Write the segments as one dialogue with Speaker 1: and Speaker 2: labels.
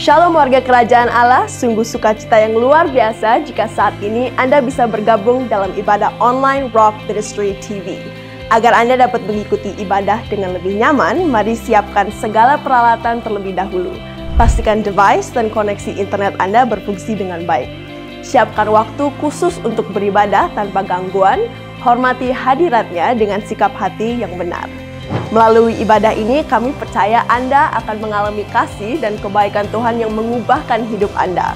Speaker 1: Shalom warga kerajaan Allah, sungguh sukacita yang luar biasa jika saat ini Anda bisa bergabung dalam ibadah online Rock Ministry TV. Agar Anda dapat mengikuti ibadah dengan lebih nyaman, mari siapkan segala peralatan terlebih dahulu. Pastikan device dan koneksi internet Anda berfungsi dengan baik. Siapkan waktu khusus untuk beribadah tanpa gangguan, hormati hadiratnya dengan sikap hati yang benar. Melalui ibadah ini, kami percaya Anda akan mengalami kasih dan kebaikan Tuhan yang mengubahkan hidup Anda.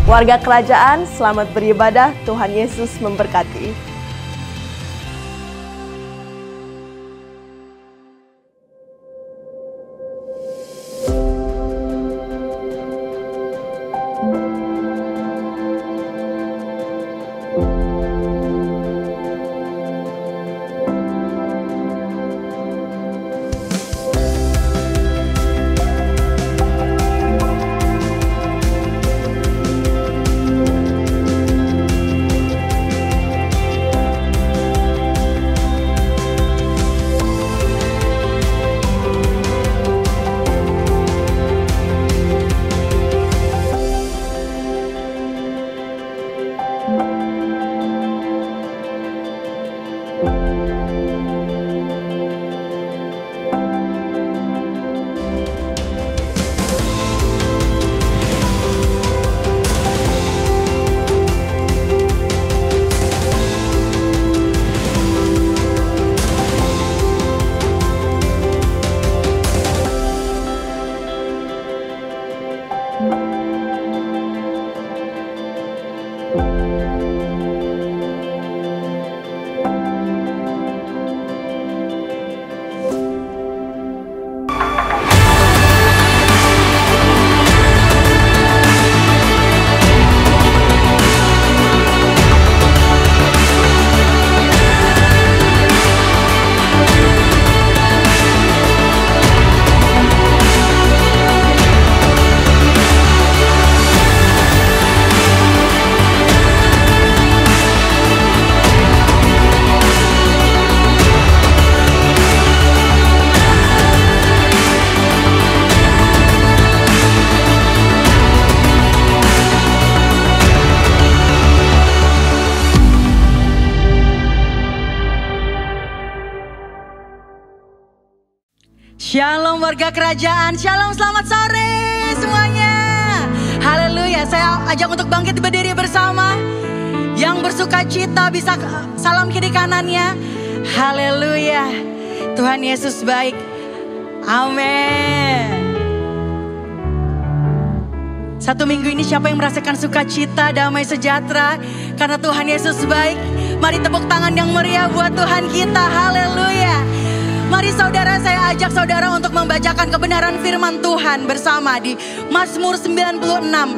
Speaker 1: Warga kerajaan, selamat beribadah. Tuhan Yesus memberkati.
Speaker 2: Shalom warga kerajaan, shalom, selamat sore semuanya. Haleluya, saya ajak untuk bangkit berdiri bersama. Yang bersuka cita bisa salam kiri kanannya. Haleluya, Tuhan Yesus baik. Amin. Satu minggu ini siapa yang merasakan sukacita, damai sejahtera karena Tuhan Yesus baik? Mari tepuk tangan yang meriah buat Tuhan kita. Haleluya. Mari saudara, saya ajak saudara untuk membacakan kebenaran firman Tuhan bersama di Mazmur 96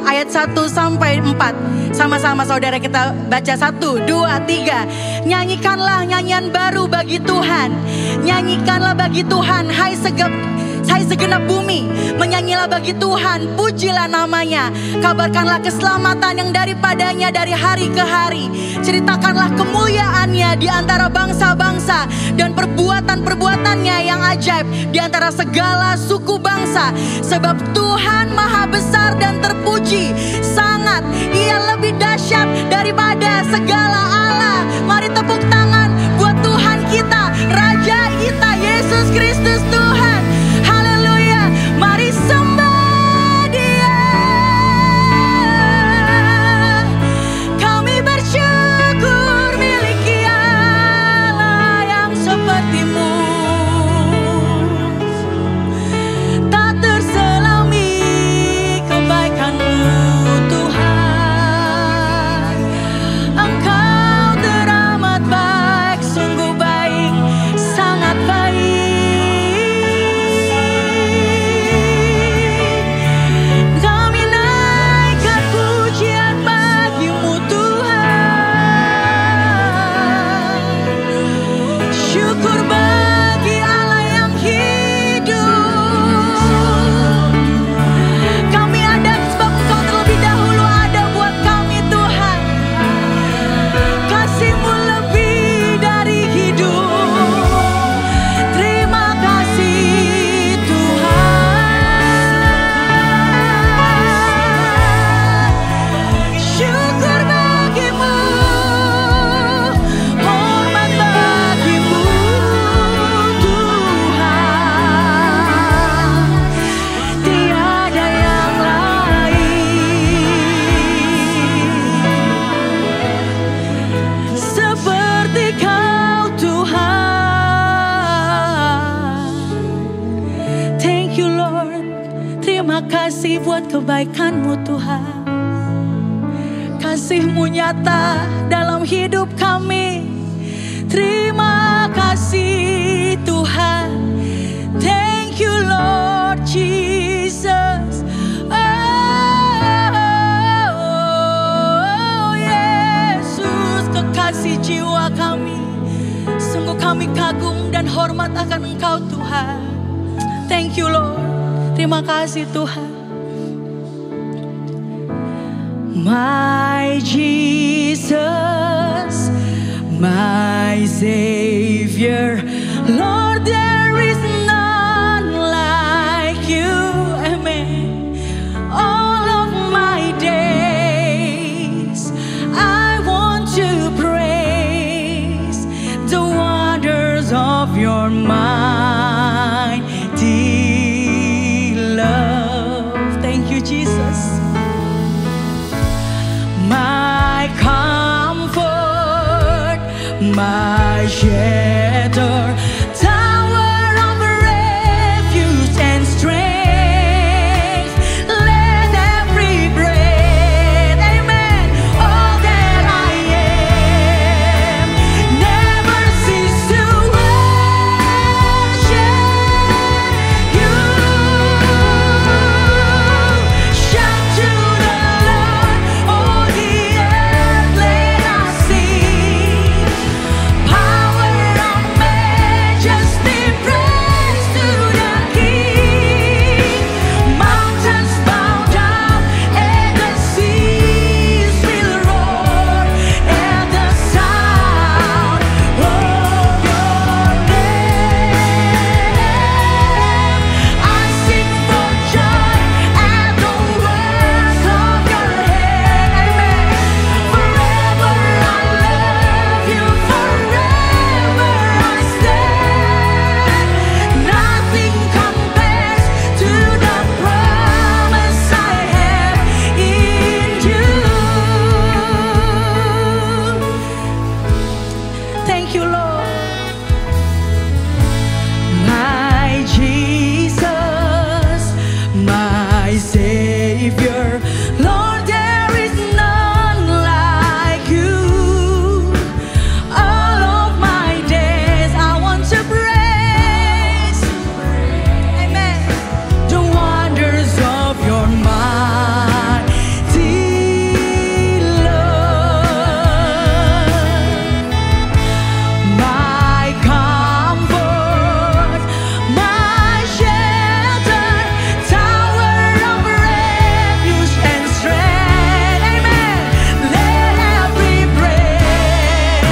Speaker 2: ayat 1 sampai 4. Sama-sama saudara kita baca 1, 2, 3. Nyanyikanlah nyanyian baru bagi Tuhan. Nyanyikanlah bagi Tuhan, hai segenap bumi. Menyanyilah bagi Tuhan, pujilah namanya. Kabarkanlah keselamatan yang daripadanya dari hari ke hari. Ceritakanlah kemuliaannya di antara bangsa-bangsa dan perbuatan-perbuatannya yang ajaib di antara segala suku bangsa. Sebab Tuhan maha besar dan terpuji. Sangat, ia lebih dahsyat daripada segala Allah. Mari tepuk tangan buat Tuhan kita, Raja kita, Yesus Kristus Tuhan. Haleluya, mari sembah Dia. Kami bersyukur miliki Allah yang seperti-Mu. Tak terselami kebaikan-Mu Tuhan. Engkau teramat baik, sungguh baik, sangat baik. kasih buat kebaikan-Mu Tuhan. Kasih-Mu nyata dalam hidup kami. Terima kasih Tuhan. Thank you Lord Jesus. Oh Yesus, kekasih jiwa kami. Sungguh kami kagum dan hormat akan Engkau Tuhan. Thank you Lord. Terima kasih Tuhan. My Jesus, my Savior, Lord, there is none like you. Amen. All of my days, I want to praise the wonders of your mighty love. Thank you, Jesus. My comfort, my shelter, tower of refuge and strength. Let every breath, amen, all that I am, never cease to worship you. Shout to the Lord, all the earth, let us sing. Power of majesty, praise to the King. Mountains bow down and the seas will roar at the sound of your name. I sing for joy at the works of your hand. Amen. Forever I love you, forever I stand. Nothing compares to the promise I have in you. Thank you, Lord. My Jesus, my Savior, Lord, there is none like you. All of my days I want to praise, amen, the wonders of your mighty love. My comfort, my shelter, tower of refuge and strength, amen. Let every breath,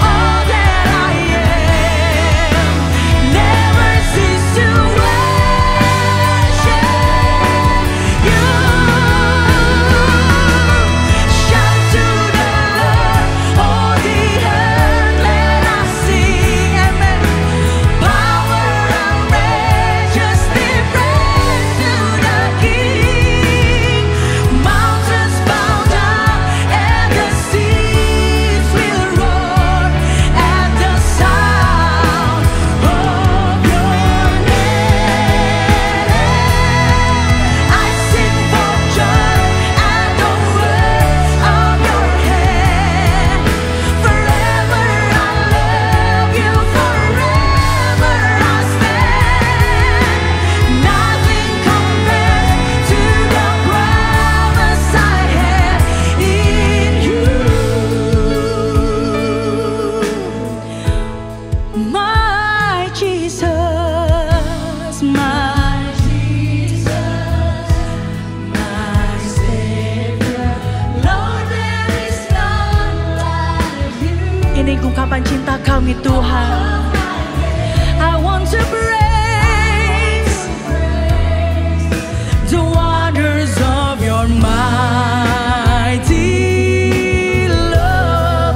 Speaker 2: all that I am, never cease to worship you. Shout to the Lord, all the earth, let us sing, amen. Power and majesty, praise to the King. Mountains bow down and the seas will roar at the sound of your name. I sing for joy at the works of your hand. Forever I love you, forever I stand. Nothing compares to the promise I have in you. My Jesus, my Savior, Lord, there is none like you. Ini ungkapan cinta kami Tuhan. I want to praise the wonders of your mighty love.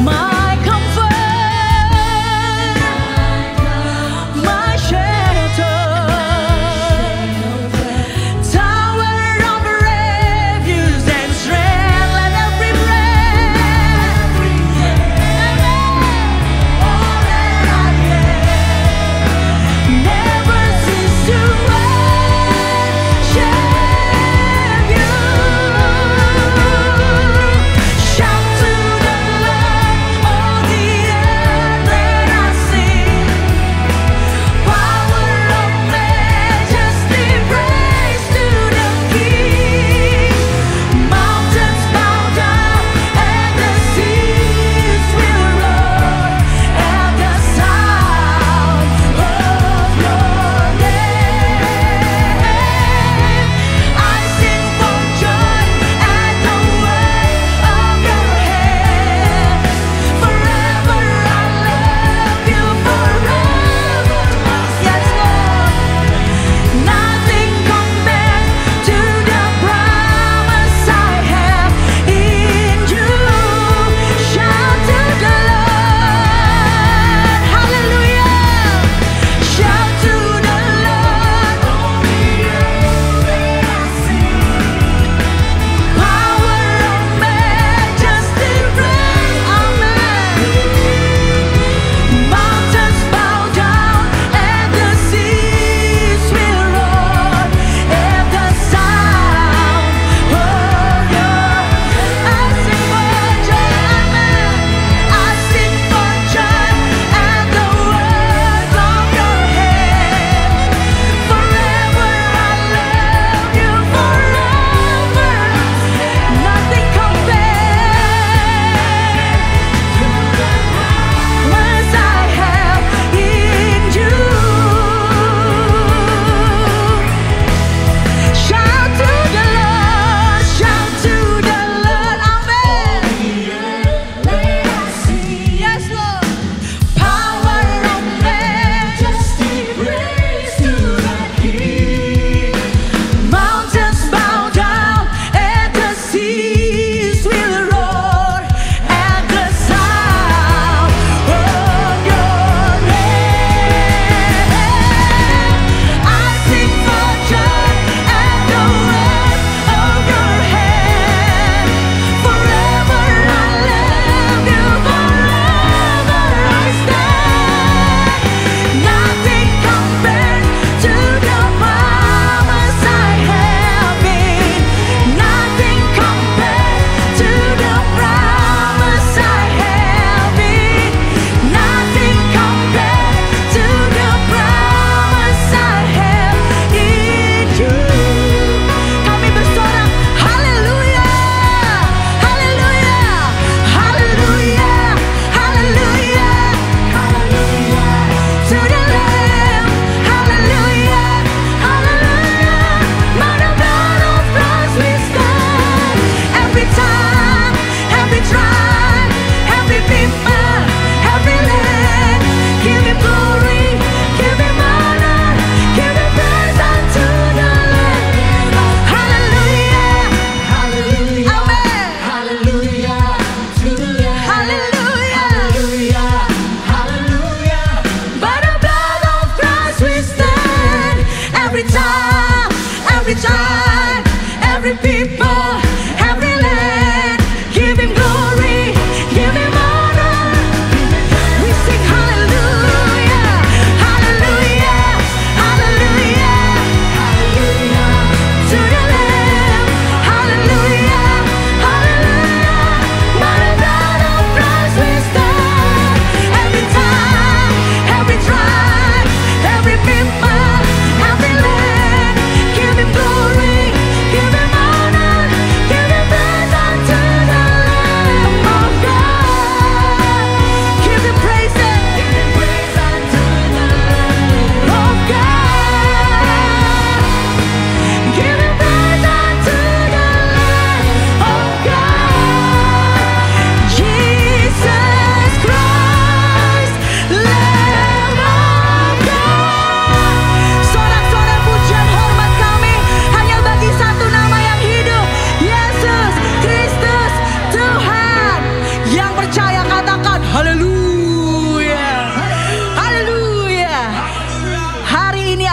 Speaker 2: My comfort, my shelter, tower of refuge and strength. Let every breath, all that I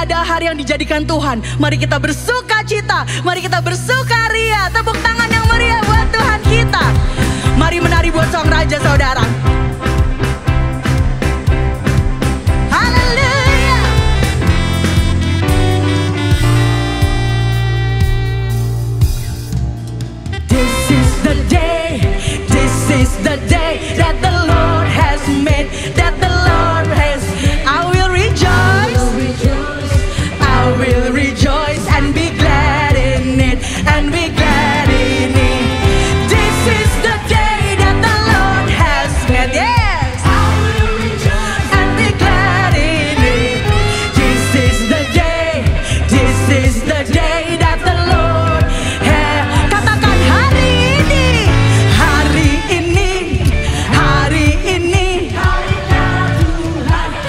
Speaker 2: adalah hari yang dijadikan Tuhan. Mari kita bersuka cita, mari kita bersukaria. Tepuk tangan yang meriah buat Tuhan kita. Mari menari buat Sang Raja, saudara. Haleluya. This is the day, this is the day that the Lord has made, that the Lord has. I will rejoice, I will rejoice and be glad in it, and be glad in it. This is the day that the Lord has made, yes. I will rejoice and be glad in it. This is the day, this is the day that the Lord has. Katakan hari ini, hari ini, hari ini,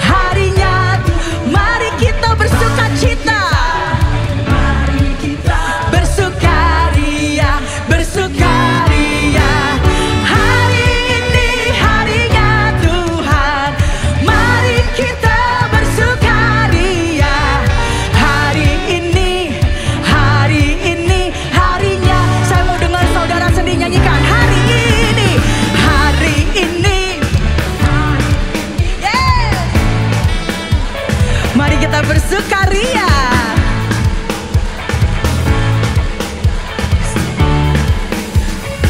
Speaker 2: harinya. Mari kita bersuka cita, mari kita bersukaria, bersukaria. Hari ini harinya Tuhan, mari kita bersukaria. Hari ini harinya. Saya mau dengar saudara sendiri nyanyikan. Hari ini, hari ini. Yes. Mari kita bersukaria.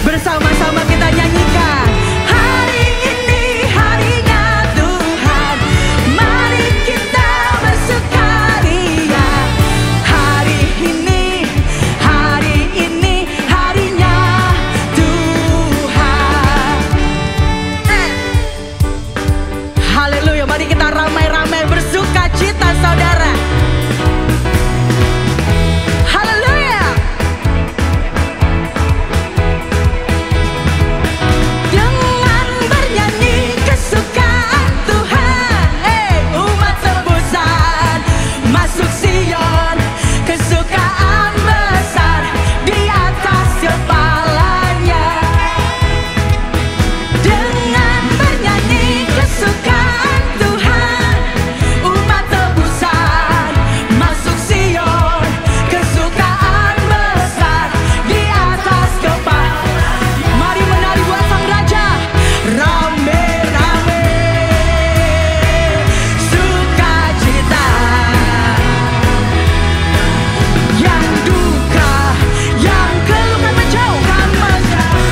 Speaker 2: Bersama-sama kita nyanyikan. Hari ini harinya Tuhan, mari kita bersukaria. Hari ini harinya Tuhan. Haleluya, mari kita ramai-ramai bersuka cita, saudara. Haleluya. Dengan bernyanyi kesukaan Tuhan, umat tebusan masuk Sion, kesukaan besar di atas kepalanya. Dengan bernyanyi kesukaan Tuhan, umat tebusan masuk Sion, kesukaan besar di atas kepala. Mari menari buat Sang Raja, rame-rame sukacita. Yang duka, yang keluh kan menjauhkan menjauh.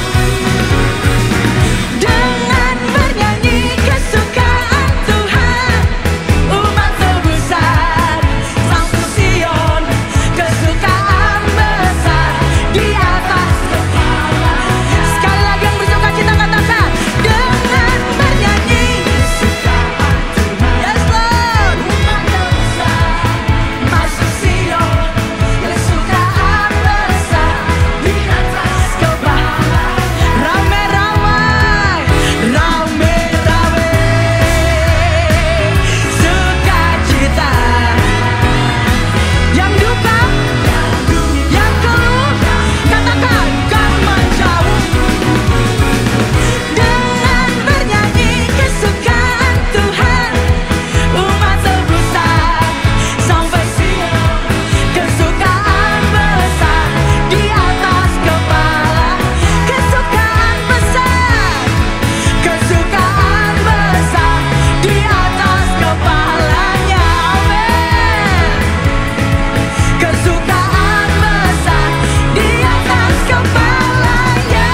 Speaker 2: Dengan bernyanyi kesukaan Tuhan, umat tebusan sampai Sion, kesukaan besar di atas kepala. Sekali lagi yang bersuka cita katakan, dengan bernyanyi kesukaan Tuhan, yes Lord, umat tebusan masuk Sion, kesukaan besar di atas kepala. Rame-ramai, rame-ramai sukacita. Yang duka, yang keluh, katakan kan menjauh. Dengan bernyanyi kesukaan Tuhan, umat tebusan sampai Sion, kesukaan besar di atas kepala. Kesukaan besar, kesukaan besar di atas kepalanya. Amin. Kesukaan besar di atas kepalanya.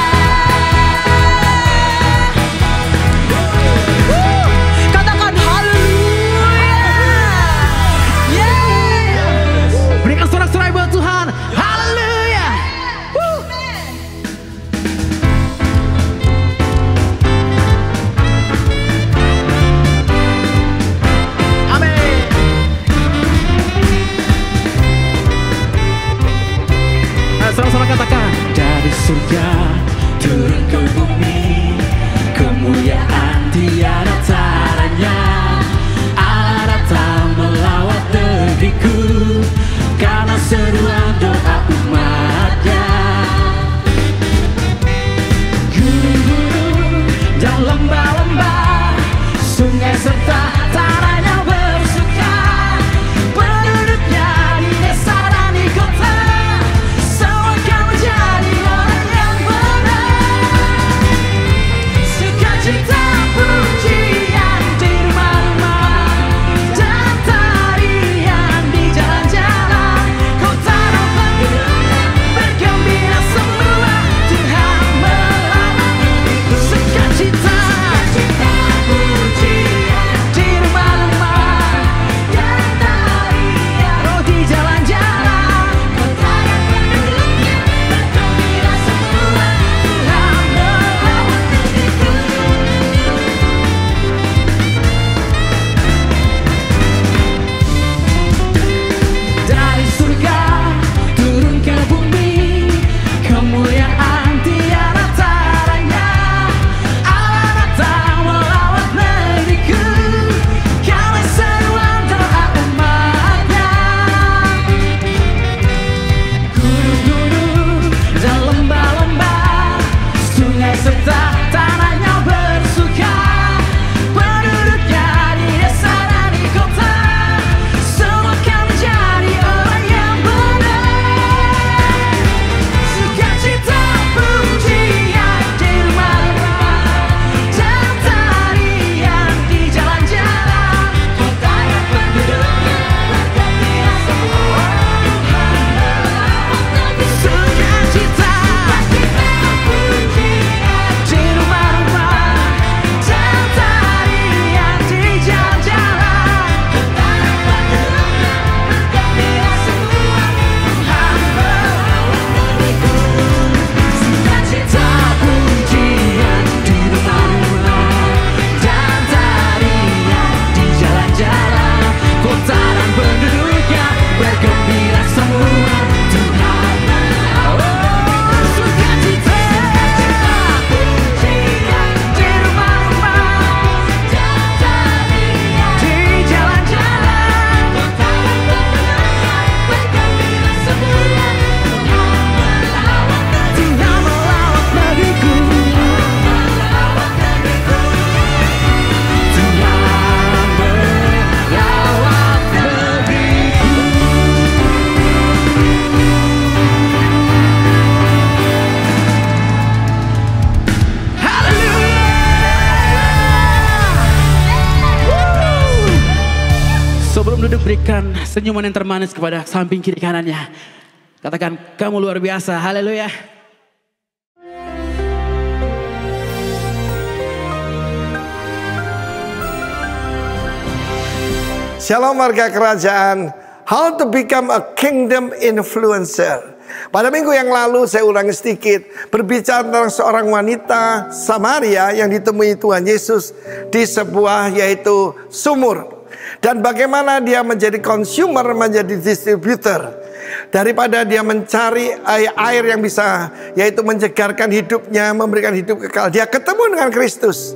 Speaker 2: Katakan haleluya. Yes.
Speaker 3: Berikan sorak-sorai buat Tuhan. Haleluya. Amin. Sama-sama katakan. Dari surga turun ke bumi, kemuliaan tiada taranya. Allah datang melawat negeriku, karena seruan doa umatnya. Gunung-gunung dan lembah-lembah, sungai serta tanahnya bersuka. Penduduk berikan senyuman yang termanis kepada samping kiri kanannya. Katakan, kamu luar biasa. Haleluya.
Speaker 4: Shalom warga kerajaan. How to become a kingdom influencer. Pada minggu yang lalu saya ulangi sedikit, berbicara tentang seorang wanita Samaria yang ditemui Tuhan Yesus di sebuah yaitu sumur. Dan bagaimana dia menjadi consumer, menjadi distributor. Daripada dia mencari air yang bisa yaitu menyegarkan hidupnya, memberikan hidup kekal, dia ketemu dengan Kristus.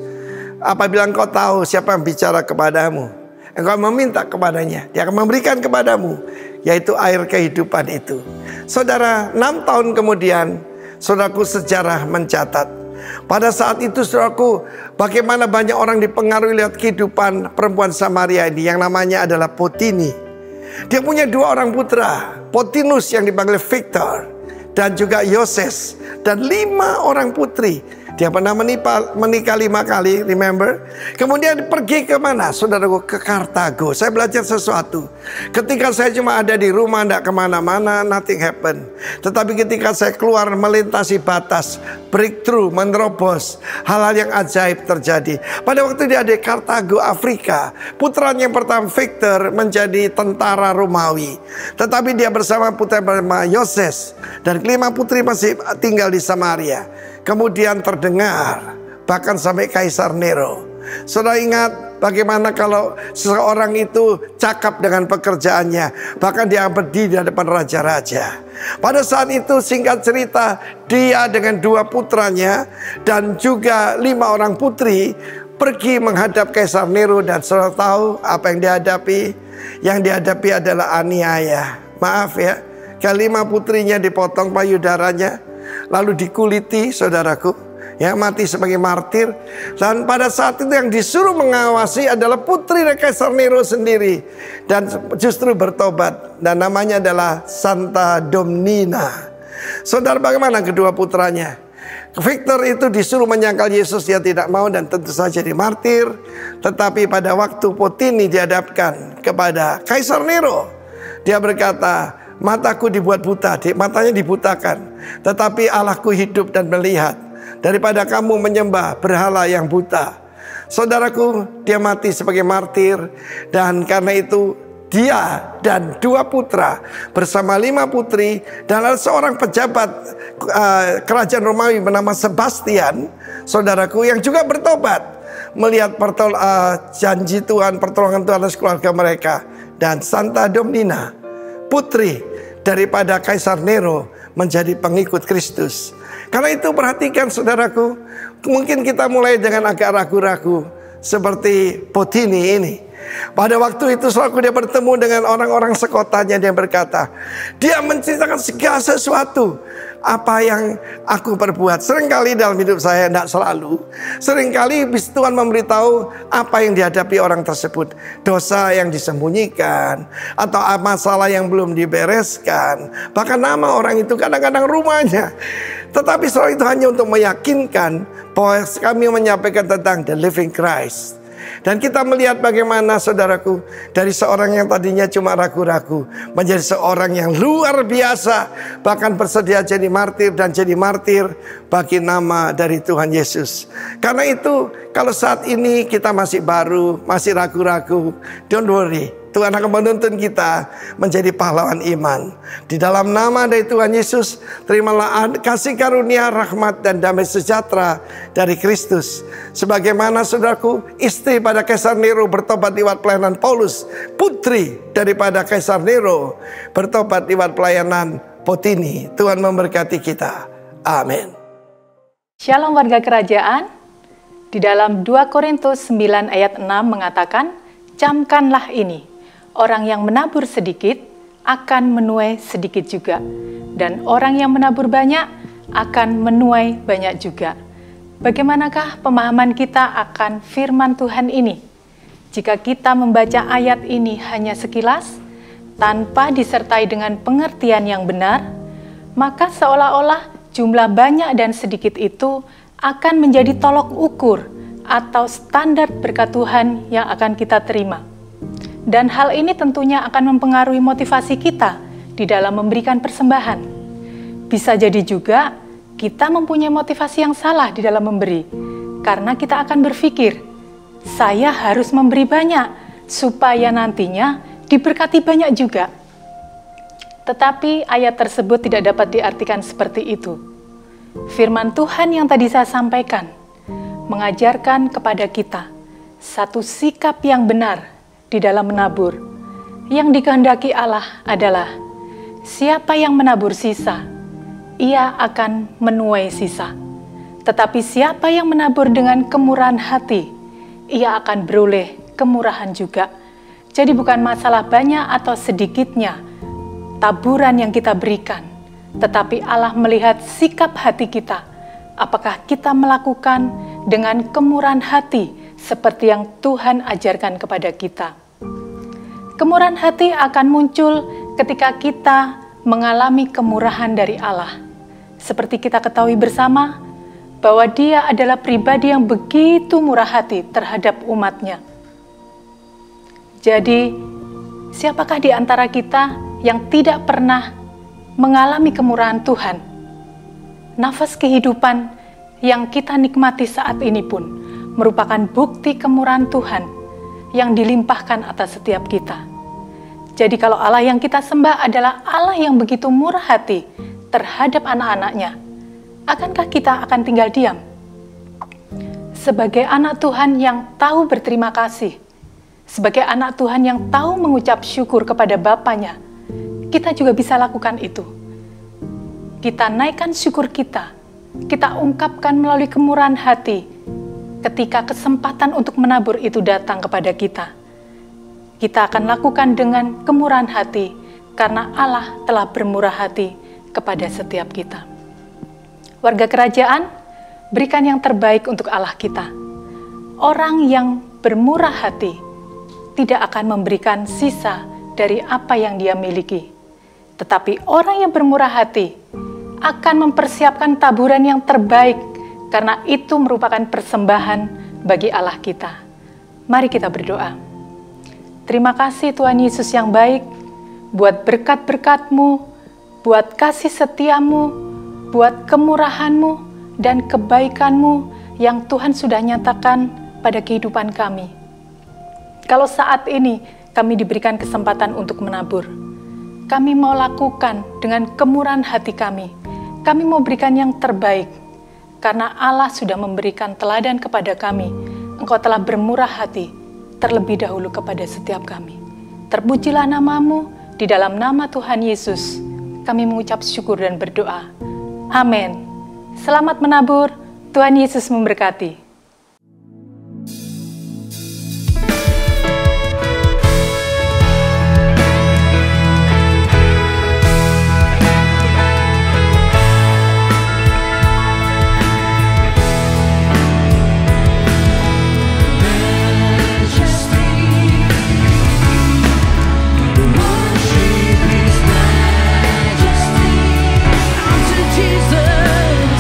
Speaker 4: Apabila engkau tahu siapa yang bicara kepadamu, engkau meminta kepadanya, dia akan memberikan kepadamu, yaitu air kehidupan itu. Saudara, 6 tahun kemudian, saudaraku, sejarah mencatat. Pada saat itu, saudaraku, bagaimana banyak orang dipengaruhi lewat kehidupan perempuan Samaria ini, yang namanya adalah Potini. Dia punya 2 orang putra, Potinus yang dipanggil Victor, dan juga Yoses, dan 5 orang putri. Dia pernah menikah 5 kali, remember? Kemudian pergi ke mana? Saudaraku, ke Kartago. Saya belajar sesuatu. Ketika saya cuma ada di rumah, tidak kemana-mana, nothing happen. Tetapi ketika saya keluar melintasi batas, breakthrough, menerobos, hal-hal yang ajaib terjadi. Pada waktu dia di Kartago, Afrika, putranya yang pertama Victor menjadi tentara Romawi. Tetapi dia bersama putra bernama Yoses, dan 5 putri masih tinggal di Samaria. Kemudian terdengar bahkan sampai Kaisar Nero. Saudara ingat bagaimana kalau seseorang itu cakap dengan pekerjaannya, bahkan dia berdiri di hadapan raja-raja. Pada saat itu, singkat cerita, dia dengan 2 putranya dan juga 5 orang putri pergi menghadap Kaisar Nero. Dan saudara tahu apa yang dihadapi? Yang dihadapi adalah aniaya. Maaf ya, ke-5 putrinya dipotong payudaranya, lalu dikuliti, saudaraku, ya, mati sebagai martir. Dan pada saat itu yang disuruh mengawasi adalah putri Kaisar Nero sendiri, dan justru bertobat, dan namanya adalah Santa Domnina. Saudara, bagaimana kedua putranya? Victor itu disuruh menyangkal Yesus, dia tidak mau dan tentu saja dimartir. Tetapi pada waktu Potini dihadapkan kepada Kaisar Nero, dia berkata, mataku dibuat buta, matanya dibutakan, tetapi Allahku hidup dan melihat. Daripada kamu menyembah berhala yang buta. Saudaraku, dia mati sebagai martir. Dan karena itu dia dan 2 putra bersama 5 putri, dan ada seorang pejabat kerajaan Romawi bernama Sebastian, saudaraku, yang juga bertobat melihat janji Tuhan, pertolongan Tuhan atas keluarga mereka. Dan Santa Domnina, putri daripada Kaisar Nero, menjadi pengikut Kristus. Karena itu perhatikan saudaraku, mungkin kita mulai dengan agak ragu-ragu seperti Potini ini. Pada waktu itu saudaraku, dia bertemu dengan orang-orang sekotanya. Dia berkata, dia menceritakan segala sesuatu apa yang aku perbuat. Seringkali dalam hidup saya, tidak selalu, seringkali Tuhan memberitahu apa yang dihadapi orang tersebut. Dosa yang disembunyikan, atau masalah yang belum dibereskan, bahkan nama orang itu, kadang-kadang rumahnya. Tetapi setelah itu hanya untuk meyakinkan bahwa kami menyampaikan tentang the living Christ. Dan kita melihat bagaimana, saudaraku, dari seorang yang tadinya cuma ragu-ragu menjadi seorang yang luar biasa, bahkan bersedia jadi martir dan jadi martir bagi nama dari Tuhan Yesus. Karena itu, kalau saat ini kita masih baru, masih ragu-ragu, don't worry, Tuhan akan menuntun kita menjadi pahlawan iman. Di dalam nama dari Tuhan Yesus, terimalah kasih karunia, rahmat, dan damai sejahtera dari Kristus. Sebagaimana, saudaraku, istri pada Kaisar Nero bertobat lewat pelayanan Paulus, putri daripada Kaisar Nero bertobat lewat pelayanan Potini. Tuhan memberkati kita. Amin.
Speaker 5: Shalom warga kerajaan. Di dalam 2 Korintus 9 ayat 6 mengatakan, camkanlah ini. Orang yang menabur sedikit akan menuai sedikit juga, dan orang yang menabur banyak akan menuai banyak juga. Bagaimanakah pemahaman kita akan firman Tuhan ini? Jika kita membaca ayat ini hanya sekilas, tanpa disertai dengan pengertian yang benar, maka seolah-olah jumlah banyak dan sedikit itu akan menjadi tolok ukur atau standar berkat Tuhan yang akan kita terima. Dan hal ini tentunya akan mempengaruhi motivasi kita di dalam memberikan persembahan. Bisa jadi juga kita mempunyai motivasi yang salah di dalam memberi, karena kita akan berpikir, saya harus memberi banyak, supaya nantinya diberkati banyak juga. Tetapi ayat tersebut tidak dapat diartikan seperti itu. Firman Tuhan yang tadi saya sampaikan, mengajarkan kepada kita satu sikap yang benar di dalam menabur. Yang dikehendaki Allah adalah, siapa yang menabur sisa, ia akan menuai sisa. Tetapi siapa yang menabur dengan kemurahan hati, ia akan beroleh kemurahan juga. Jadi bukan masalah banyak atau sedikitnya taburan yang kita berikan, tetapi Allah melihat sikap hati kita. Apakah kita melakukan dengan kemurahan hati seperti yang Tuhan ajarkan kepada kita. Kemurahan hati akan muncul ketika kita mengalami kemurahan dari Allah. Seperti kita ketahui bersama, bahwa Dia adalah pribadi yang begitu murah hati terhadap umat-Nya. Jadi, siapakah di antara kita yang tidak pernah mengalami kemurahan Tuhan? Nafas kehidupan yang kita nikmati saat ini pun merupakan bukti kemurahan Tuhan yang dilimpahkan atas setiap kita. Jadi kalau Allah yang kita sembah adalah Allah yang begitu murah hati terhadap anak-anak-Nya, akankah kita akan tinggal diam? Sebagai anak Tuhan yang tahu berterima kasih, sebagai anak Tuhan yang tahu mengucap syukur kepada Bapanya, kita juga bisa lakukan itu. Kita naikkan syukur kita ungkapkan melalui kemurahan hati ketika kesempatan untuk menabur itu datang kepada kita. Kita akan lakukan dengan kemurahan hati karena Allah telah bermurah hati kepada setiap kita. Warga kerajaan, berikan yang terbaik untuk Allah kita. Orang yang bermurah hati tidak akan memberikan sisa dari apa yang dia miliki. Tetapi orang yang bermurah hati akan mempersiapkan taburan yang terbaik karena itu merupakan persembahan bagi Allah kita. Mari kita berdoa. Terima kasih Tuhan Yesus yang baik, buat berkat-berkat-Mu, buat kasih setia-Mu, buat kemurahan-Mu dan kebaikan-Mu yang Tuhan sudah nyatakan pada kehidupan kami. Kalau saat ini kami diberikan kesempatan untuk menabur, kami mau lakukan dengan kemurahan hati kami. Kami mau berikan yang terbaik, karena Allah sudah memberikan teladan kepada kami. Engkau telah bermurah hati terlebih dahulu kepada setiap kami. Terpujilah nama-Mu, di dalam nama Tuhan Yesus, kami mengucap syukur dan berdoa. Amin. Selamat menabur, Tuhan Yesus memberkati.
Speaker 6: Jesus,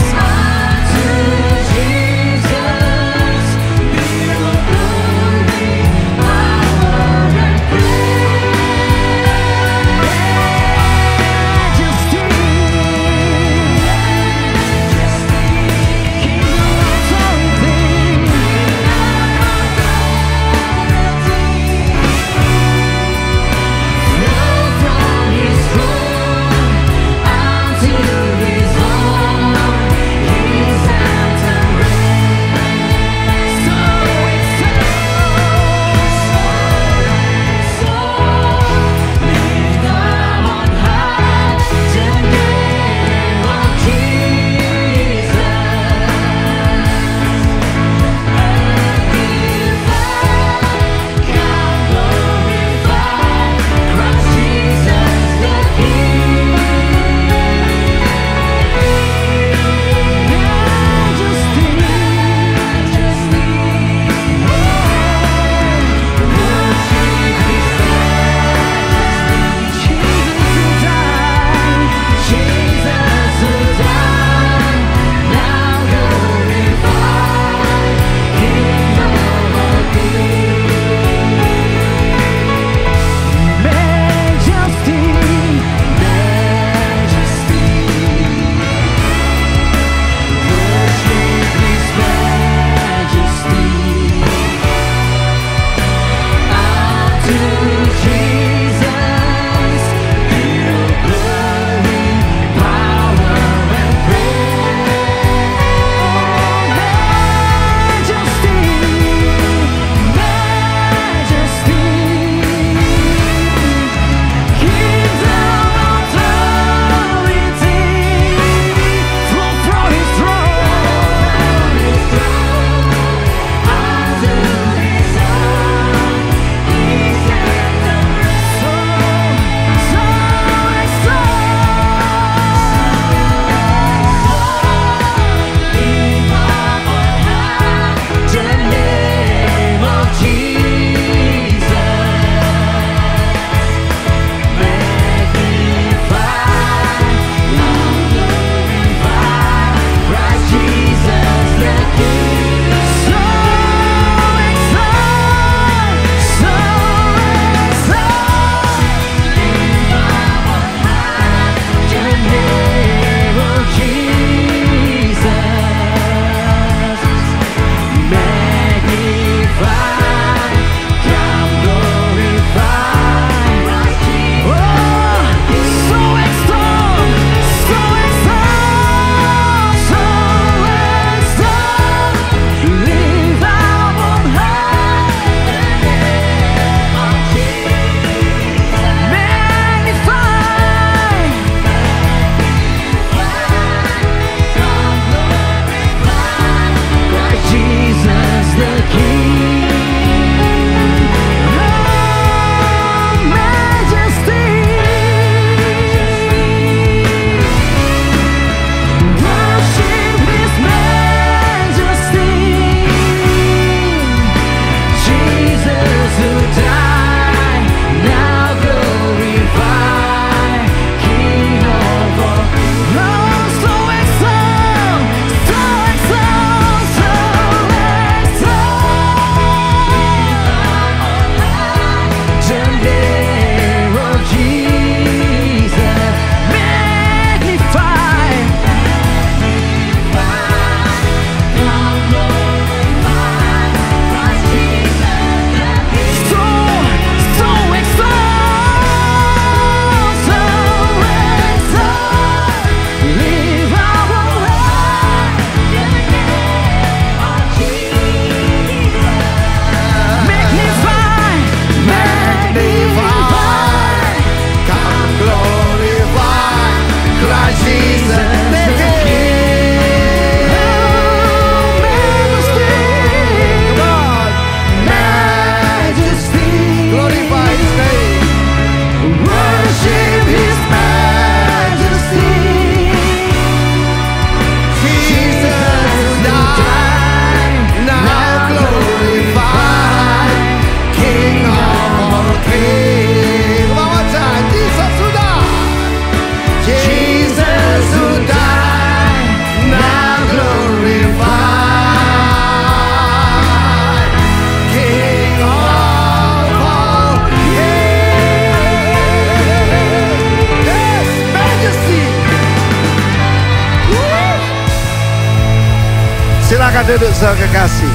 Speaker 4: Silakan duduk saudara kekasih.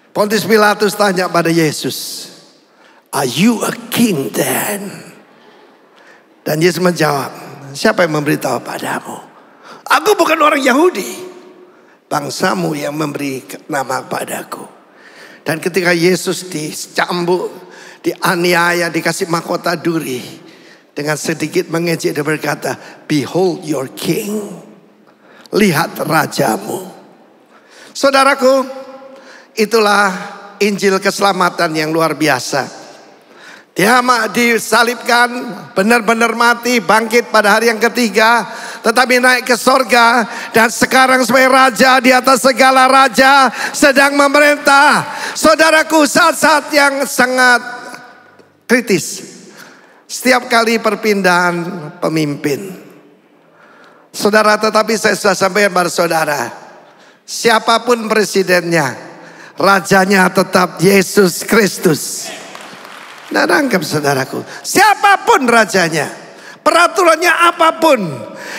Speaker 4: Pontius Pilatus tanya pada Yesus, "Are you a king then?" Dan Yesus menjawab, "Siapa yang memberitahu padamu? Aku bukan orang Yahudi. Bangsamu yang memberi nama padaku." Dan ketika Yesus dicambuk, dianiaya, dikasih mahkota duri, dengan sedikit mengejek dia berkata, "Behold your king." Lihat rajamu. Saudaraku, itulah Injil keselamatan yang luar biasa. Dia disalibkan, benar-benar mati, bangkit pada hari yang ketiga, tetapi naik ke sorga, dan sekarang sebagai raja di atas segala raja sedang memerintah. Saudaraku, saat-saat yang sangat kritis, setiap kali perpindahan pemimpin. Saudara, tetapi saya sudah sampaikan pada saudara, siapapun presidennya, rajanya tetap Yesus Kristus. Nah, nangkep saudaraku, siapapun rajanya, peraturannya apapun,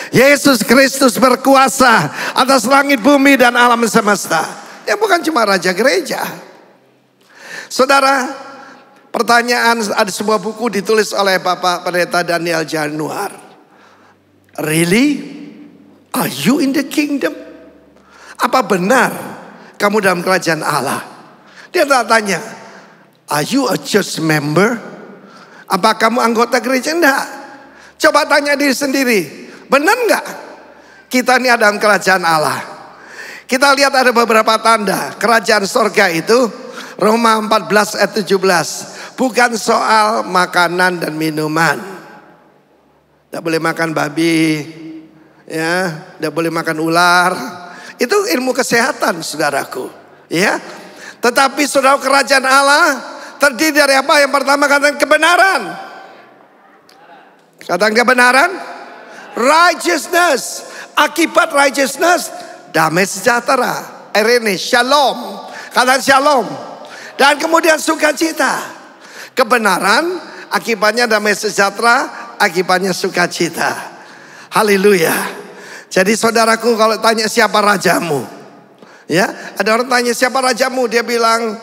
Speaker 4: Yesus Kristus berkuasa atas langit, bumi, dan alam semesta. Dia bukan cuma raja gereja. Saudara, pertanyaan, ada sebuah buku ditulis oleh Bapak Pendeta Daniel Januar. Really? Are you in the kingdom? Apa benar kamu dalam kerajaan Allah? Dia tak tanya, are you a church member? Apa kamu anggota gereja? Enggak. Coba tanya diri sendiri, benar enggak kita ini ada dalam kerajaan Allah? Kita lihat ada beberapa tanda kerajaan sorga itu. Roma 14 ayat 17. Bukan soal makanan dan minuman. Tidak boleh makan babi, ya, tidak boleh makan ular. Itu ilmu kesehatan, saudaraku, ya. Tetapi saudara, kerajaan Allah terdiri dari apa? Yang pertama katakan kebenaran. Katakan kebenaran. Righteousness. Akibat righteousness, damai sejahtera. Irene, shalom. Katakan shalom. Dan kemudian sukacita. Kebenaran, akibatnya damai sejahtera, akibatnya sukacita. Haleluya. Jadi saudaraku, kalau tanya siapa rajamu, ya, ada orang tanya siapa rajamu, dia bilang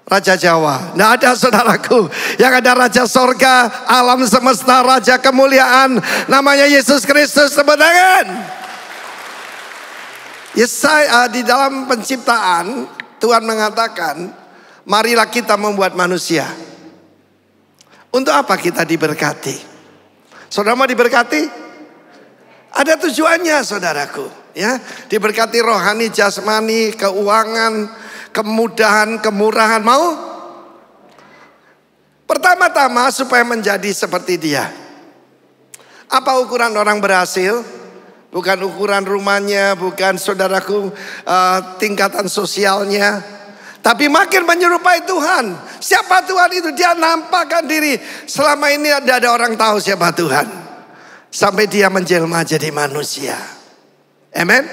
Speaker 4: Raja Jawa. Nah, ada saudaraku, yang ada Raja Sorga, alam semesta, Raja kemuliaan, namanya Yesus Kristus. Tepuk tangan. Yesaya, di dalam penciptaan Tuhan mengatakan, marilah kita membuat manusia. Untuk apa kita diberkati? Saudara mau diberkati? Ada tujuannya, saudaraku, ya. Diberkati rohani, jasmani, keuangan, kemudahan, kemurahan. Mau? Pertama-tama supaya menjadi seperti dia. Apa ukuran orang berhasil? Bukan ukuran rumahnya, bukan saudaraku tingkatan sosialnya, tapi makin menyerupai Tuhan. Siapa Tuhan itu? Dia nampakkan diri. Selama ini ada orang tahu siapa Tuhan. Sampai dia menjelma jadi manusia. Amen.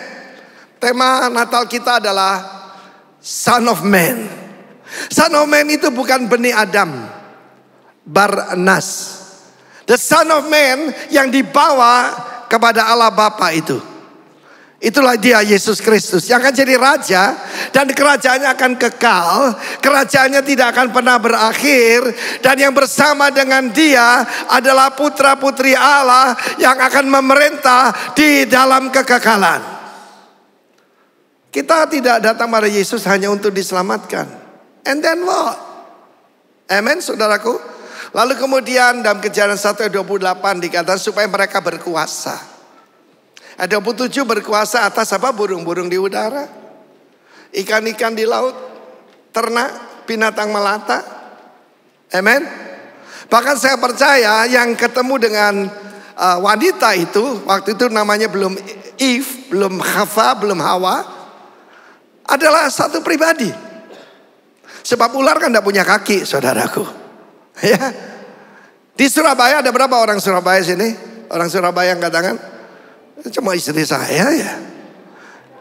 Speaker 4: Tema Natal kita adalah Son of Man. Son of Man itu bukan benih Adam, Barnas. The Son of Man yang dibawa kepada Allah Bapa itu. Itulah dia, Yesus Kristus, yang akan jadi raja. Dan kerajaannya akan kekal. Kerajaannya tidak akan pernah berakhir. Dan yang bersama dengan dia adalah putra putri Allah yang akan memerintah di dalam kekekalan. Kita tidak datang pada Yesus hanya untuk diselamatkan. And then what? Amen, saudaraku. Lalu kemudian dalam Kejadian 1:28 dikatakan supaya mereka berkuasa. Ada 27 berkuasa atas apa? Burung-burung di udara, ikan-ikan di laut, ternak, binatang melata. Amen. Bahkan saya percaya yang ketemu dengan wanita itu, waktu itu namanya belum Eve, belum Hawa, belum Hawa, adalah satu pribadi. Sebab ular kan tidak punya kaki, saudaraku. Ya. Di Surabaya ada berapa orang Surabaya sini? Orang Surabaya angkat tangan. Cuma istri saya ya.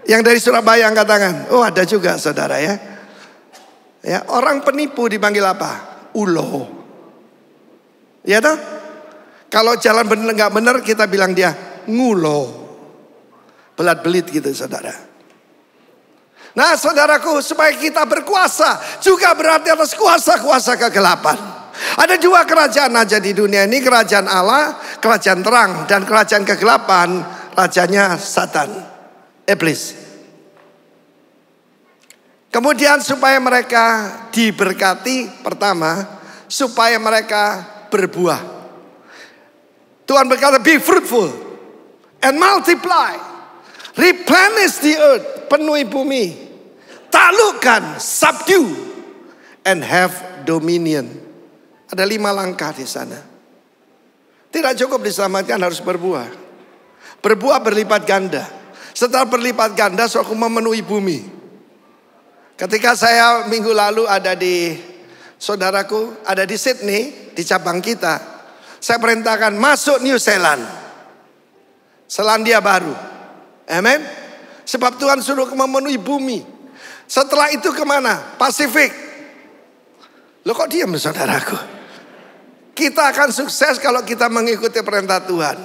Speaker 4: Yang dari Surabaya angkat tangan. Oh, ada juga saudara ya. Ya, orang penipu dipanggil apa? Ulo. Ya toh? Kalau jalan benar nggak benar kita bilang dia ngulo. Belat-belit gitu saudara. Nah saudaraku, supaya kita berkuasa juga berarti atas kuasa-kuasa kegelapan. Ada dua kerajaan aja di dunia ini, kerajaan Allah, kerajaan terang, dan kerajaan kegelapan, rajanya Satan, iblis. Kemudian supaya mereka diberkati, pertama, supaya mereka berbuah. Tuhan berkata, be fruitful and multiply, replenish the earth, penuhi bumi, taklukkan, subdue, and have dominion. Ada 5 langkah di sana. Tidak cukup diselamatkan, harus berbuah. Berbuah berlipat ganda. Setelah berlipat ganda, aku memenuhi bumi. Ketika saya minggu lalu ada di, saudaraku, ada di Sydney, di cabang kita, saya perintahkan masuk New Zealand, Selandia Baru. Amin. Sebab Tuhan suruh memenuhi bumi. Setelah itu kemana? Pasifik. Loh kok diam saudaraku? Kita akan sukses kalau kita mengikuti perintah Tuhan.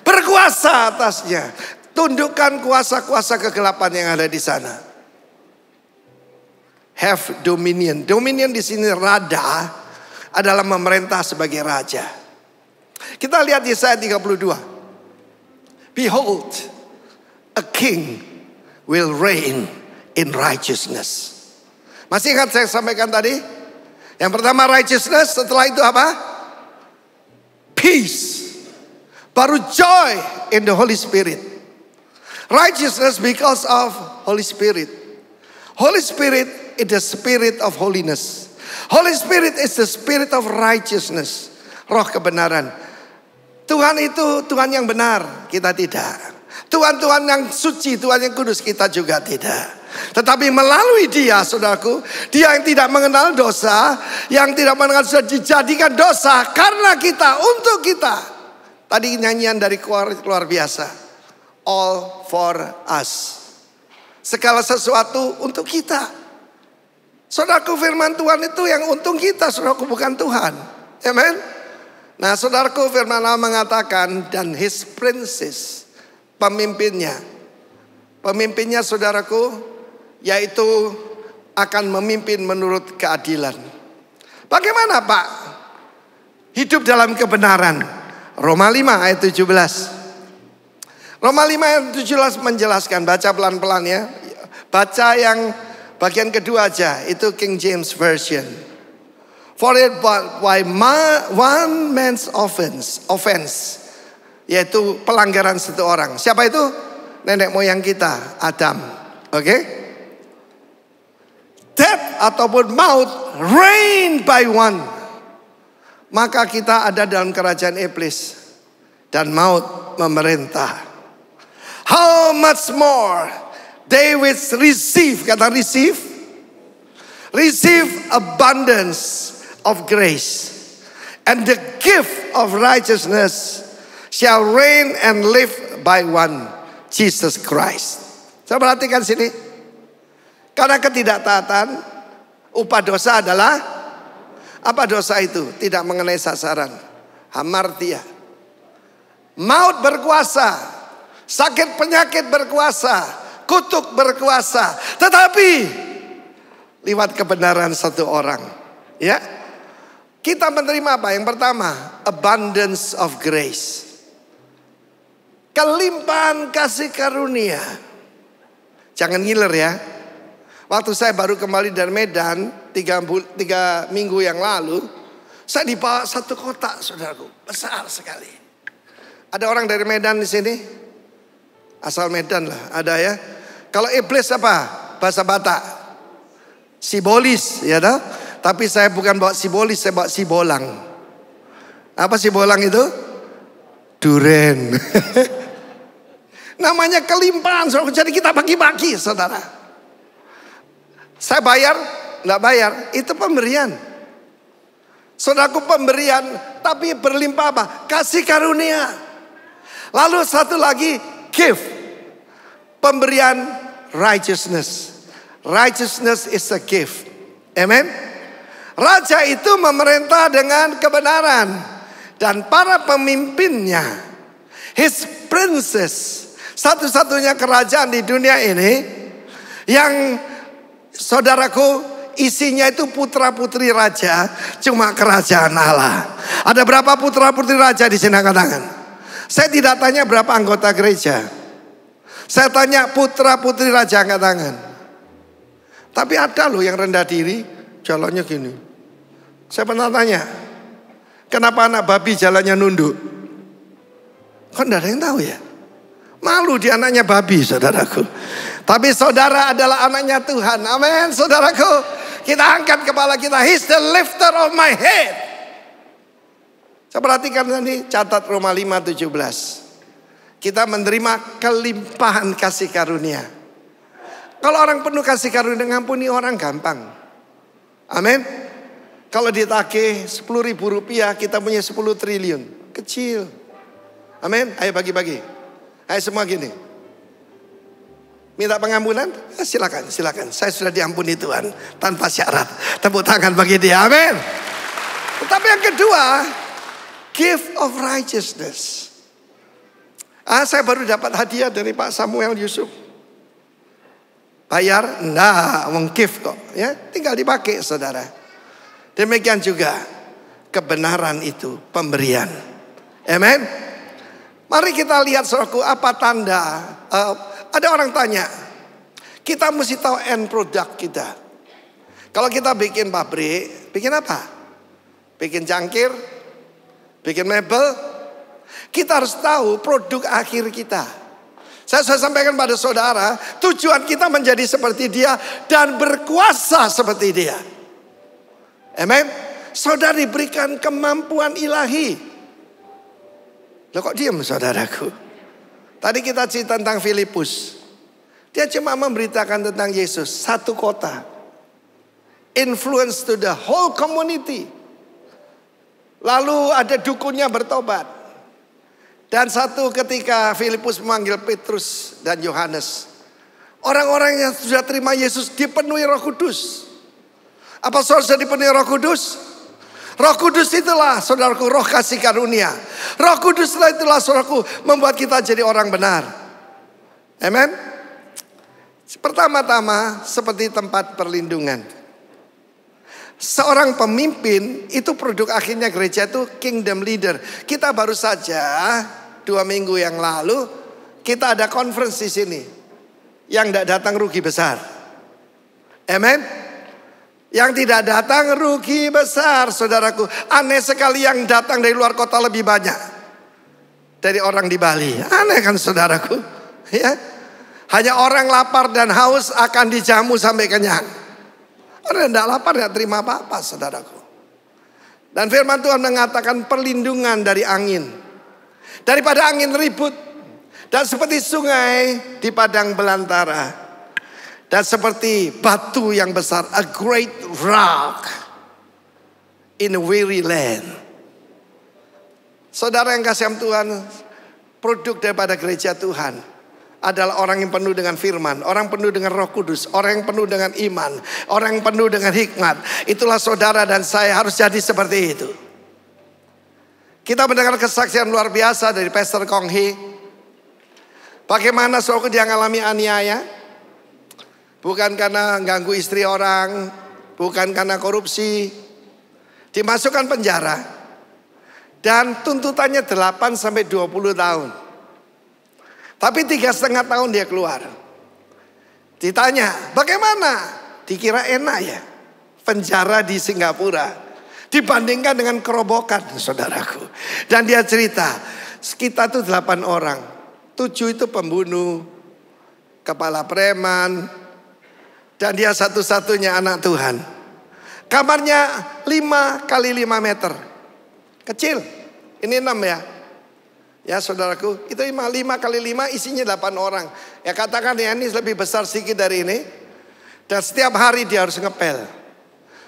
Speaker 4: Berkuasa atasnya. Tundukkan kuasa-kuasa kegelapan yang ada di sana. Have dominion. Dominion di sini rada adalah memerintah sebagai raja. Kita lihat Yesaya 32. Behold, a king will reign in righteousness. Masih ingat saya sampaikan tadi? Yang pertama righteousness, setelah itu apa? Peace. Baru joy in the Holy Spirit. Righteousness because of Holy Spirit. Holy Spirit is the spirit of holiness. Holy Spirit is the spirit of righteousness. Roh kebenaran. Tuhan itu Tuhan yang benar, kita tidak. Tuhan yang suci, Tuhan yang kudus, kita juga tidak. Tetapi melalui dia, saudaraku, dia yang tidak mengenal dosa, yang tidak mengenal dosa dijadikan dosa karena kita, untuk kita. Tadi nyanyian dari luar biasa. All for us. Segala sesuatu untuk kita. Saudaraku, firman Tuhan itu yang untung kita, saudaraku, bukan Tuhan. Amen. Nah, saudaraku, firman Allah mengatakan, dan his princess, pemimpinnya, saudaraku, yaitu akan memimpin menurut keadilan. Bagaimana Pak? Hidup dalam kebenaran. Roma 5 ayat 17. Roma 5 ayat 17 menjelaskan, baca pelan-pelan ya. Baca yang bagian kedua aja, itu King James Version. For it but by one man's offense, yaitu pelanggaran satu orang. Siapa itu? Nenek moyang kita, Adam. Oke? Death ataupun maut reign by one. Maka kita ada dalam kerajaan iblis dan maut memerintah. How much more they will receive, kata receive abundance of grace, and the gift of righteousness shall reign and live by one, Jesus Christ. Saya perhatikan sini. Karena ketidaktaatan, upah dosa adalah, apa dosa itu? Tidak mengenai sasaran. Hamartia. Maut berkuasa, sakit penyakit berkuasa, kutuk berkuasa. Tetapi lewat kebenaran satu orang. Ya, kita menerima apa? Yang pertama, abundance of grace. Kelimpahan kasih karunia. Jangan ngiler ya. Waktu saya baru kembali dari Medan 3 minggu yang lalu, saya dibawa satu kota, saudaraku, besar sekali. Ada orang dari Medan di sini? Asal Medan lah, ada ya. Kalau iblis apa? Bahasa Batak. Sibolis, ya toh? Tapi saya bukan bawa sibolis, saya bawa sibolang. Apa sibolang itu? Duren. Namanya kelimpahan, saudara. Jadi kita bagi-bagi, saudara. Saya bayar, enggak bayar, itu pemberian. Saudaraku, pemberian, tapi berlimpah apa? Kasih karunia. Lalu satu lagi, gift. Pemberian righteousness. Righteousness is a gift. Amen. Raja itu memerintah dengan kebenaran. Dan para pemimpinnya, his princess. Satu-satunya kerajaan di dunia ini yang saudaraku isinya itu putra-putri raja, cuma kerajaan Allah. Ada berapa putra-putri raja di sini angkat tangan? Saya tidak tanya berapa anggota gereja. Saya tanya putra-putri raja angkat tangan. Tapi ada loh yang rendah diri, jalannya gini. Saya pernah tanya, kenapa anak babi jalannya nunduk? Kok enggak ada yang tahu ya? Malu dia anaknya babi, saudaraku. Tapi saudara adalah anaknya Tuhan. Amin, saudaraku. Kita angkat kepala kita. He's the lifter of my head. Saya perhatikan tadi, catat Roma 5:17. Kita menerima kelimpahan kasih karunia. Kalau orang penuh kasih karunia, ngampuni orang gampang. Amin. Kalau ditagih 10.000 rupiah, kita punya 10 triliun. Kecil. Amin. Ayo bagi-bagi. Ayo semua gini. Minta pengampunan? Silakan, silakan. Saya sudah diampuni Tuhan tanpa syarat. Tepuk tangan bagi dia. Amin. Tetapi yang kedua, gift of righteousness. Saya baru dapat hadiah dari Pak Samuel Yusuf. Bayar? Enggak, gift kok. Ya, tinggal dipakai, saudara. Demikian juga kebenaran itu pemberian. Amin. Mari kita lihat saudaraku, apa tanda. Ada orang tanya, kita mesti tahu end product kita. Kalau kita bikin pabrik, bikin apa? Bikin cangkir, bikin mebel. Kita harus tahu produk akhir kita. Saya sudah sampaikan pada saudara, tujuan kita menjadi seperti dia dan berkuasa seperti dia. Amen. Saudara diberikan kemampuan ilahi. Loh kok diam saudaraku? Tadi kita cerita tentang Filipus. Dia cuma memberitakan tentang Yesus. Satu kota. Influence to the whole community. Lalu ada dukunnya bertobat. Dan satu ketika Filipus memanggil Petrus dan Yohanes. Orang-orang yang sudah terima Yesus dipenuhi Roh Kudus. Apa saudara sudah dipenuhi Roh Kudus? Roh Kudus itulah saudaraku roh kasih karunia. Roh Kudus itulah saudaraku membuat kita jadi orang benar. Amen. Pertama-tama seperti tempat perlindungan. Seorang pemimpin itu produk akhirnya gereja itu kingdom leader. Kita baru saja 2 minggu yang lalu kita ada conference di sini. Yang tidak datang rugi besar. Amen. Yang tidak datang rugi besar, saudaraku. Aneh sekali yang datang dari luar kota lebih banyak dari orang di Bali. Aneh kan saudaraku? Ya. Hanya orang lapar dan haus akan dijamu sampai kenyang. Orang yang tidak lapar tidak terima apa-apa, saudaraku. Dan firman Tuhan mengatakan perlindungan dari angin. Daripada angin ribut. Dan seperti sungai di padang belantara. Dan seperti batu yang besar, a great rock in a weary land. Saudara yang kasih Tuhan, produk daripada gereja Tuhan adalah orang yang penuh dengan firman, orang penuh dengan Roh Kudus, orang yang penuh dengan iman, orang yang penuh dengan hikmat. Itulah saudara dan saya harus jadi seperti itu. Kita mendengar kesaksian luar biasa dari Pastor Kong Hee. Bagaimana saudara dia mengalami aniaya. Bukan karena ganggu istri orang, bukan karena korupsi. Dimasukkan penjara. Dan tuntutannya 8 sampai 20 tahun. Tapi 3,5 tahun dia keluar. Ditanya, bagaimana? Dikira enak ya. Penjara di Singapura. Dibandingkan dengan kerobokan, saudaraku. Dan dia cerita, kita tuh 8 orang. 7 itu pembunuh, kepala preman. Dan dia satu-satunya anak Tuhan. Kamarnya 5 kali 5 meter. Kecil. Ini 6 ya. Ya saudaraku. Itu 5 kali 5 isinya 8 orang. Ya katakan ya ini lebih besar sedikit dari ini. Dan setiap hari dia harus ngepel.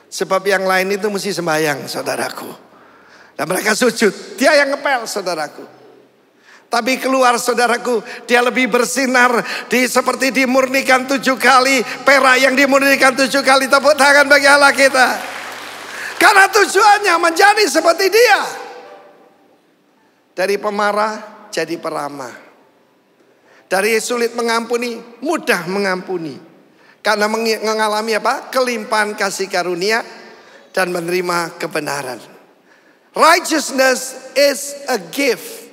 Speaker 4: Sebab yang lain itu mesti sembahyang saudaraku. Dan mereka sujud. Dia yang ngepel saudaraku. Tapi keluar saudaraku, dia lebih bersinar seperti dimurnikan 7 kali, perak yang dimurnikan 7 kali. Tepuk tangan bagi Allah kita. Karena tujuannya menjadi seperti dia. Dari pemarah jadi peramah. Dari sulit mengampuni, mudah mengampuni. Karena mengalami apa? Kelimpahan kasih karunia dan menerima kebenaran. Righteousness is a gift.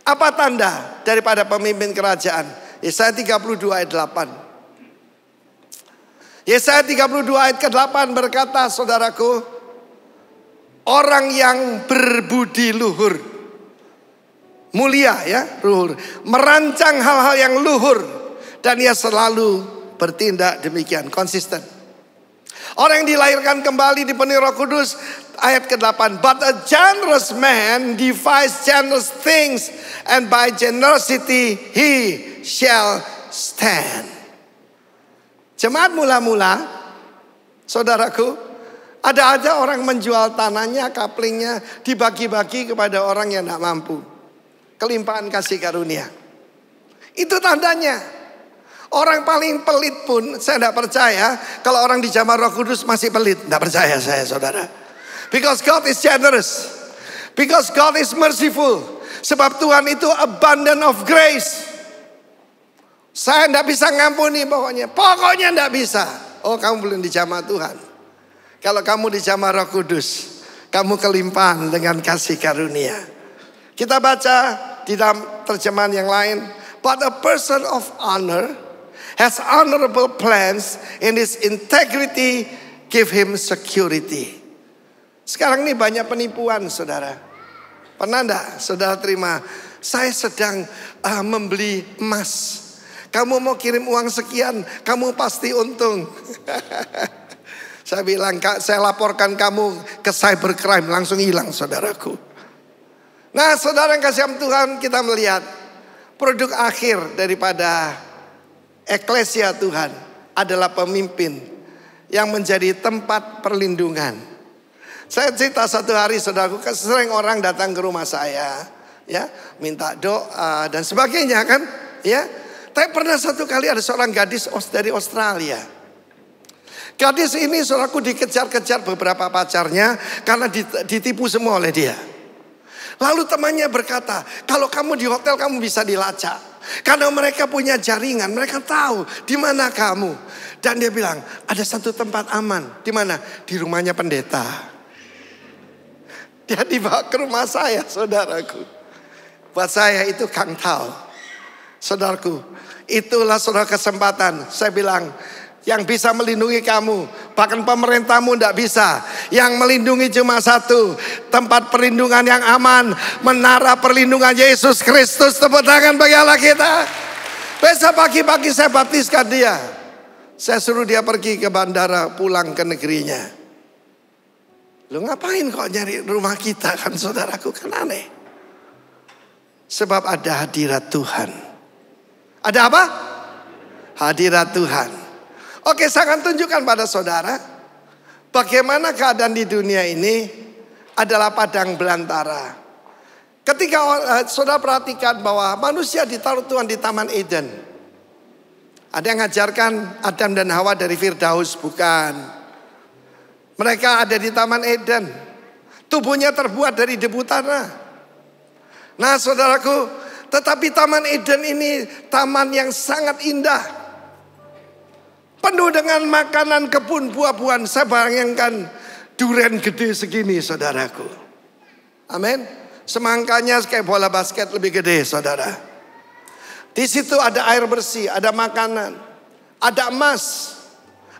Speaker 4: Apa tanda daripada pemimpin kerajaan? Yesaya 32 ayat 8. Yesaya 32 ayat ke-8 berkata, saudaraku, orang yang berbudi luhur, mulia ya, luhur, merancang hal-hal yang luhur, dan ia selalu bertindak demikian, konsisten. Orang yang dilahirkan kembali dipenuhi Roh Kudus, ayat ke-8. But a generous man devises generous things, and by generosity he shall stand. Jemaat mula-mula, saudaraku, ada aja orang menjual tanahnya, kaplingnya, dibagi-bagi kepada orang yang tidak mampu. Kelimpahan kasih karunia. Itu tandanya. Orang paling pelit pun, saya tidak percaya kalau orang dijamah Roh Kudus masih pelit. Tidak percaya saya, saudara. Because God is generous. Because God is merciful. Sebab Tuhan itu abundant of grace. Saya tidak bisa ngampuni pokoknya. Pokoknya tidak bisa. Oh, kamu belum dijamah Tuhan. Kalau kamu dijamah Roh Kudus, kamu kelimpahan dengan kasih karunia. Kita baca di dalam terjemahan yang lain. But a person of honor has honorable plans, in his integrity give him security. Sekarang ini banyak penipuan, saudara. Pernah enggak saudara terima, saya sedang membeli emas. Kamu mau kirim uang sekian, kamu pasti untung. Saya bilang, saya laporkan kamu ke cybercrime, langsung hilang saudaraku. Nah, saudara yang kasih Tuhan, kita melihat produk akhir daripada eklesia Tuhan adalah pemimpin yang menjadi tempat perlindungan. Saya cerita satu hari, saudaraku, sering orang datang ke rumah saya, ya, minta doa dan sebagainya kan, ya. Tapi pernah satu kali ada seorang gadis dari Australia. Gadis ini, saudaraku, dikejar-kejar beberapa pacarnya karena ditipu semua oleh dia. Lalu temannya berkata, kalau kamu di hotel kamu bisa dilacak. Karena mereka punya jaringan, mereka tahu di mana kamu. Dan dia bilang, ada satu tempat aman. Di mana? Di rumahnya pendeta. Dia dibawa ke rumah saya, saudaraku. Buat saya itu Kang Tao. Saudaraku, itulah saudara kesempatan. Saya bilang, yang bisa melindungi kamu, bahkan pemerintahmu tidak bisa. Yang melindungi cuma satu, tempat perlindungan yang aman, menara perlindungan Yesus Kristus. Tepuk tangan bagi Allah kita. Besok pagi-pagi saya baptiskan dia. Saya suruh dia pergi ke bandara, pulang ke negerinya. Lu ngapain kok nyari rumah kita, kan saudaraku, kan aneh. Sebab ada hadirat Tuhan. Ada apa? Hadirat Tuhan. Oke, saya akan tunjukkan pada saudara bagaimana keadaan di dunia ini adalah padang belantara. Ketika saudara perhatikan bahwa manusia ditaruh Tuhan di Taman Eden. Ada yang mengajarkan Adam dan Hawa dari Firdaus, bukan. Mereka ada di Taman Eden. Tubuhnya terbuat dari debu tanah. Nah, saudaraku, tetapi Taman Eden ini taman yang sangat indah. Penuh dengan makanan kebun buah-buahan. Saya bayangkan durian gede segini, saudaraku. Amin. Semangkanya kayak bola basket lebih gede, saudara. Di situ ada air bersih, ada makanan, ada emas,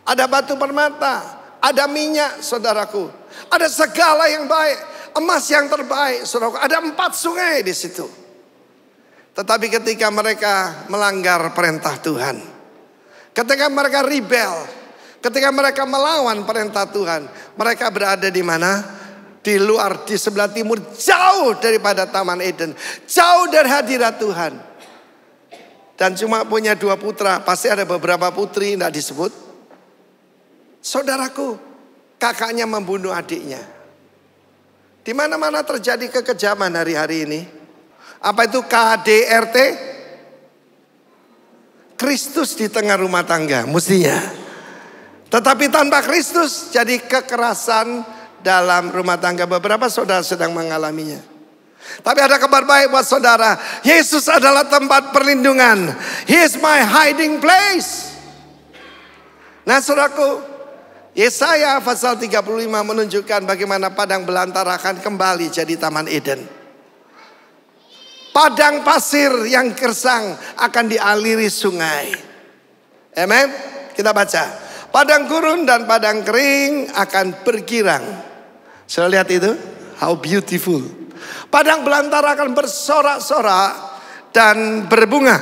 Speaker 4: ada batu permata, ada minyak, saudaraku. Ada segala yang baik, emas yang terbaik, saudaraku. Ada 4 sungai di situ. Tetapi ketika mereka melanggar perintah Tuhan, ketika mereka rebel, ketika mereka melawan perintah Tuhan, mereka berada di mana? Di luar, di sebelah timur, jauh daripada Taman Eden, jauh dari hadirat Tuhan. Dan cuma punya 2 putra, pasti ada beberapa putri tidak disebut. Saudaraku, kakaknya membunuh adiknya. Di mana-mana terjadi kekejaman hari-hari ini. Apa itu KDRT? Kristus di tengah rumah tangga, mestinya. Tetapi tanpa Kristus jadi kekerasan dalam rumah tangga. Beberapa saudara sedang mengalaminya. Tapi ada kabar baik buat saudara. Yesus adalah tempat perlindungan. He is my hiding place. Nah saudaraku, Yesaya pasal 35 menunjukkan bagaimana padang belantara akan kembali jadi Taman Eden. Padang pasir yang gersang akan dialiri sungai. Amen. Kita baca. Padang gurun dan padang kering akan bergirang. Sudah lihat itu? How beautiful. Padang belantara akan bersorak-sorak dan berbunga.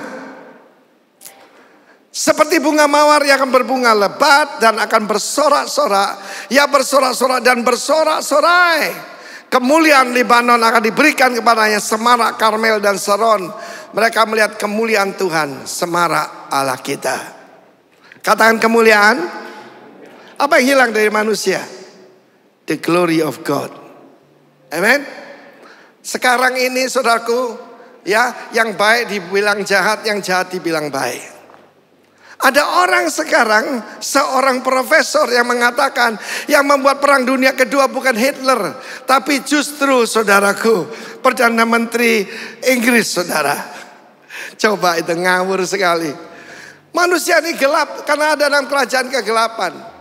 Speaker 4: Seperti bunga mawar yang akan berbunga lebat dan akan bersorak-sorak. Ya bersorak-sorak dan bersorak-sorai. Kemuliaan Libanon akan diberikan kepadanya, semarak Karmel dan Saron. Mereka melihat kemuliaan Tuhan, semarak Allah kita. Katakan kemuliaan. Apa yang hilang dari manusia? The glory of God. Amen. Sekarang ini saudaraku, ya, yang baik dibilang jahat, yang jahat dibilang baik. Ada orang sekarang, seorang profesor yang mengatakan yang membuat perang dunia kedua bukan Hitler, tapi justru saudaraku, Perdana Menteri Inggris, saudara. Coba itu ngawur sekali. Manusia ini gelap karena ada dalam kerajaan kegelapan.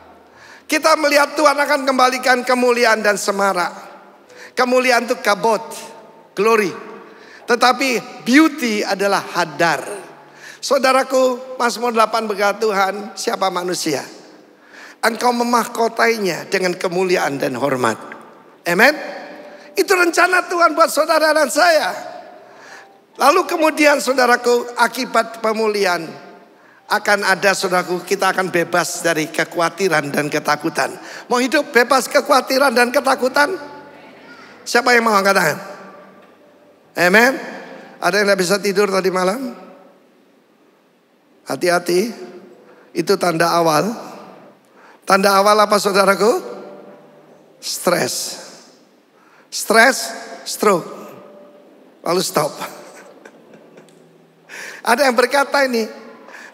Speaker 4: Kita melihat Tuhan akan kembalikan kemuliaan dan semarak. Kemuliaan itu kabot, glory. Tetapi beauty adalah hadar. Saudaraku, Mazmur 8 berkata Tuhan, siapa manusia? Engkau memahkotainya dengan kemuliaan dan hormat. Amen. Itu rencana Tuhan buat saudara dan saya. Lalu kemudian saudaraku, akibat pemulihan akan ada, saudaraku, kita akan bebas dari kekhawatiran dan ketakutan. Mau hidup bebas kekhawatiran dan ketakutan? Siapa yang mau angkat tangan? Amen. Ada yang tidak bisa tidur tadi malam? Hati-hati, itu tanda awal. Tanda awal apa saudaraku? Stres. Stres, stroke. Lalu stop. Ada yang berkata ini,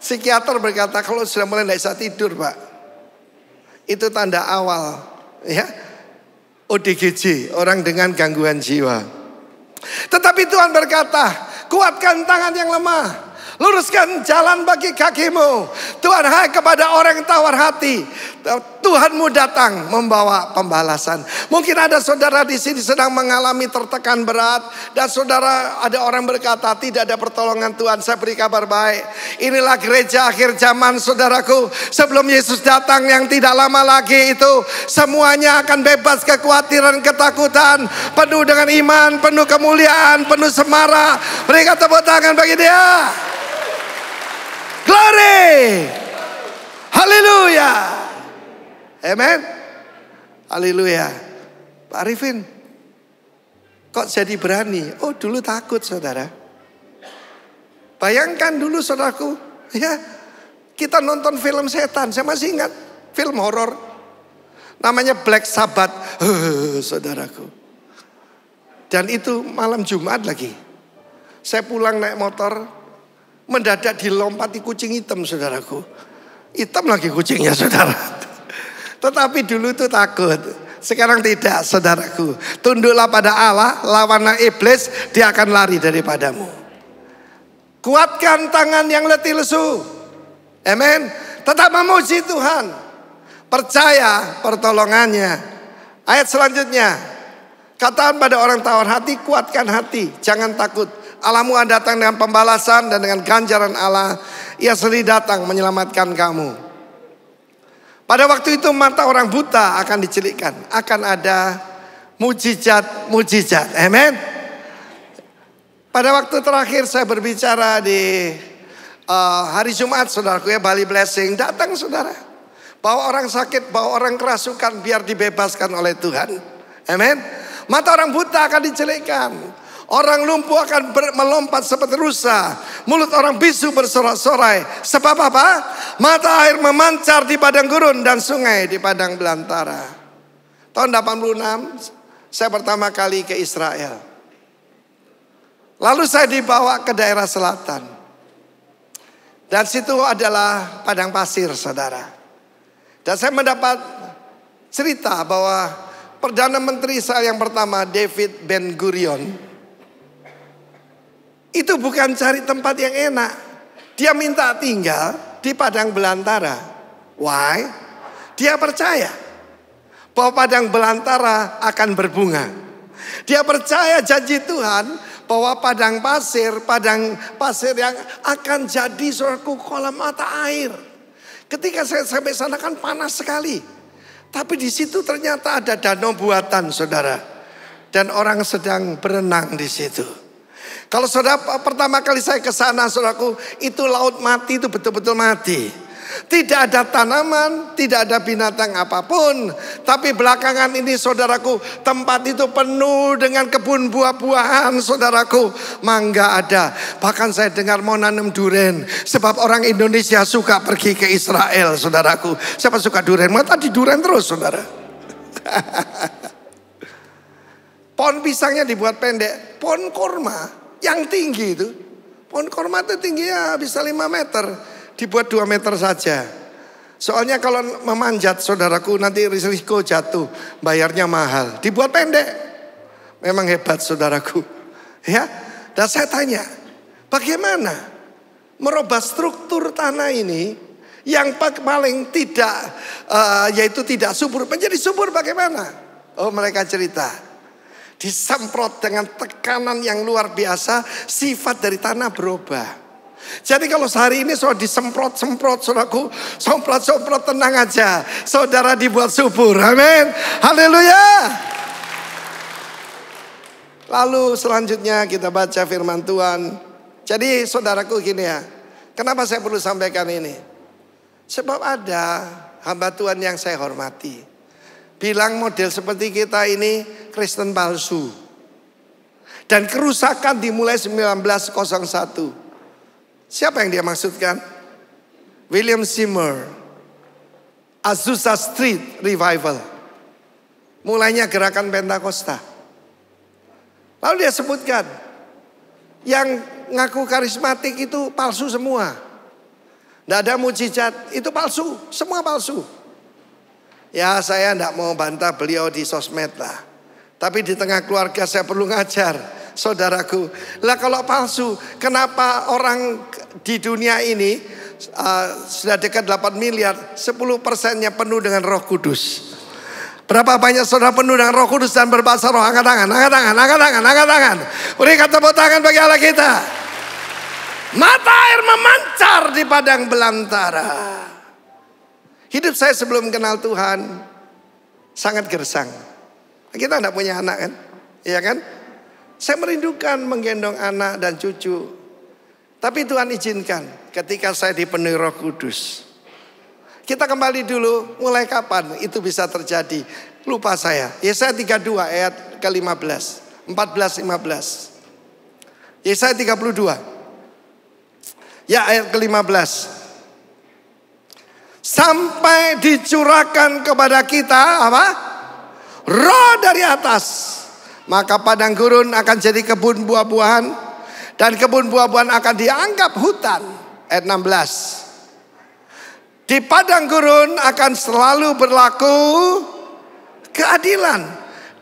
Speaker 4: psikiater berkata kalau sudah mulai tidak bisa tidur Pak, itu tanda awal, ya, ODGJ, orang dengan gangguan jiwa. Tetapi Tuhan berkata, kuatkan tangan yang lemah, luruskan jalan bagi kakimu. Tuhan hai kepada orang yang tawar hati. Tuhanmu datang membawa pembalasan. Mungkin ada saudara di sini sedang mengalami tertekan berat. Dan saudara, ada orang berkata tidak ada pertolongan Tuhan. Saya beri kabar baik. Inilah gereja akhir zaman saudaraku. Sebelum Yesus datang yang tidak lama lagi itu, semuanya akan bebas kekhawatiran, ketakutan. Penuh dengan iman, penuh kemuliaan, penuh semarak. Berikan tepuk tangan bagi dia. Glory. Haleluya. Amen. Haleluya. Pak Arifin, kok jadi berani? Oh dulu takut saudara. Bayangkan dulu saudaraku, ya, kita nonton film setan. Saya masih ingat film horor. Namanya Black Sabbath. Saudaraku. Dan itu malam Jumat lagi. Saya pulang naik motor, mendadak dilompati kucing hitam saudaraku. Hitam lagi kucingnya saudara. Tetapi dulu itu takut. Sekarang tidak saudaraku. Tunduklah pada Allah, lawanlah iblis, dia akan lari daripadamu. Kuatkan tangan yang letih lesu. Amen. Tetap memuji Tuhan. Percaya pertolongannya. Ayat selanjutnya. Katakan pada orang tawar hati, kuatkan hati, jangan takut. Allahmu akan datang dengan pembalasan dan dengan ganjaran Allah. Ia sendiri datang menyelamatkan kamu. Pada waktu itu mata orang buta akan dicelikkan. Akan ada mujizat-mujizat. Amen. Pada waktu terakhir saya berbicara di hari Jumat saudaraku ya, Bali Blessing. Datang saudara. Bawa orang sakit, bawa orang kerasukan biar dibebaskan oleh Tuhan. Amen. Mata orang buta akan dicelikkan. Orang lumpuh akan melompat seperti rusa. Mulut orang bisu bersorak-sorai. Sebab apa? Mata air memancar di padang gurun dan sungai di padang belantara. Tahun 86 saya pertama kali ke Israel. Lalu saya dibawa ke daerah selatan. Dan situ adalah padang pasir saudara. Dan saya mendapat cerita bahwa Perdana Menteri Israel yang pertama, David Ben Gurion, itu bukan cari tempat yang enak. Dia minta tinggal di padang belantara. Why? Dia percaya bahwa padang belantara akan berbunga. Dia percaya janji Tuhan bahwa padang pasir yang akan jadi saudaraku kolam mata air. Ketika saya sampai sana kan panas sekali. Tapi di situ ternyata ada danau buatan, saudara. Dan orang sedang berenang di situ. Kalau saudara pertama kali saya ke sana, saudaraku, itu laut mati, itu betul-betul mati. Tidak ada tanaman, tidak ada binatang apapun. Tapi belakangan ini saudaraku, tempat itu penuh dengan kebun buah-buahan, saudaraku. Mangga ada. Bahkan saya dengar mau nanam durian. Sebab orang Indonesia suka pergi ke Israel, saudaraku. Siapa suka durian? Mau tadi durian terus, saudara. Pohon pisangnya dibuat pendek. Pohon kurma yang tinggi itu. Pohon kurma itu tingginya bisa 5 meter. Dibuat 2 meter saja. Soalnya kalau memanjat saudaraku nanti risiko jatuh. Bayarnya mahal. Dibuat pendek. Memang hebat saudaraku. Ya. Dan saya tanya. Bagaimana merubah struktur tanah ini. Yang paling tidak. Yaitu tidak subur. Menjadi subur bagaimana? Oh mereka cerita. Disemprot dengan tekanan yang luar biasa. Sifat dari tanah berubah. Jadi kalau sehari ini saudara disemprot-semprot, saudaraku, semprot-semprot, tenang aja. Saudara dibuat subur, amin. Haleluya. Lalu selanjutnya kita baca firman Tuhan. Jadi saudaraku gini ya. Kenapa saya perlu sampaikan ini? Sebab ada hamba Tuhan yang saya hormati. Bilang model seperti kita ini Kristen palsu. Dan kerusakan dimulai 1901. Siapa yang dia maksudkan? William Seymour. Azusa Street Revival. Mulainya gerakan Pentakosta. Lalu dia sebutkan. Yang ngaku karismatik itu palsu semua. Tidak ada mujizat, itu palsu. Semua palsu. Ya saya tidak mau bantah beliau di sosmed lah. Tapi di tengah keluarga saya perlu ngajar. Saudaraku, lah kalau palsu, kenapa orang di dunia ini sudah dekat 8 miliar, 10%-nya penuh dengan Roh Kudus. Berapa banyak saudara penuh dengan Roh Kudus dan berbahasa roh? Angkat tangan, angkat tangan, angkat tangan, angkat tangan. Berikan tepuk tangan bagi Allah kita. Mata air memancar di padang belantara. Hidup saya sebelum kenal Tuhan sangat gersang. Kita tidak punya anak kan? Iya kan? Saya merindukan menggendong anak dan cucu. Tapi Tuhan izinkan ketika saya dipenuhi Roh Kudus. Kita kembali dulu, mulai kapan itu bisa terjadi? Lupa saya. Yesaya 32 ayat ke-15. 14-15. Yesaya 32. Ya ayat ke-15. Sampai dicurahkan kepada kita apa? Roh dari atas. Maka padang gurun akan jadi kebun buah-buahan. Dan kebun buah-buahan akan dianggap hutan. Ayat 16. Di padang gurun akan selalu berlaku keadilan.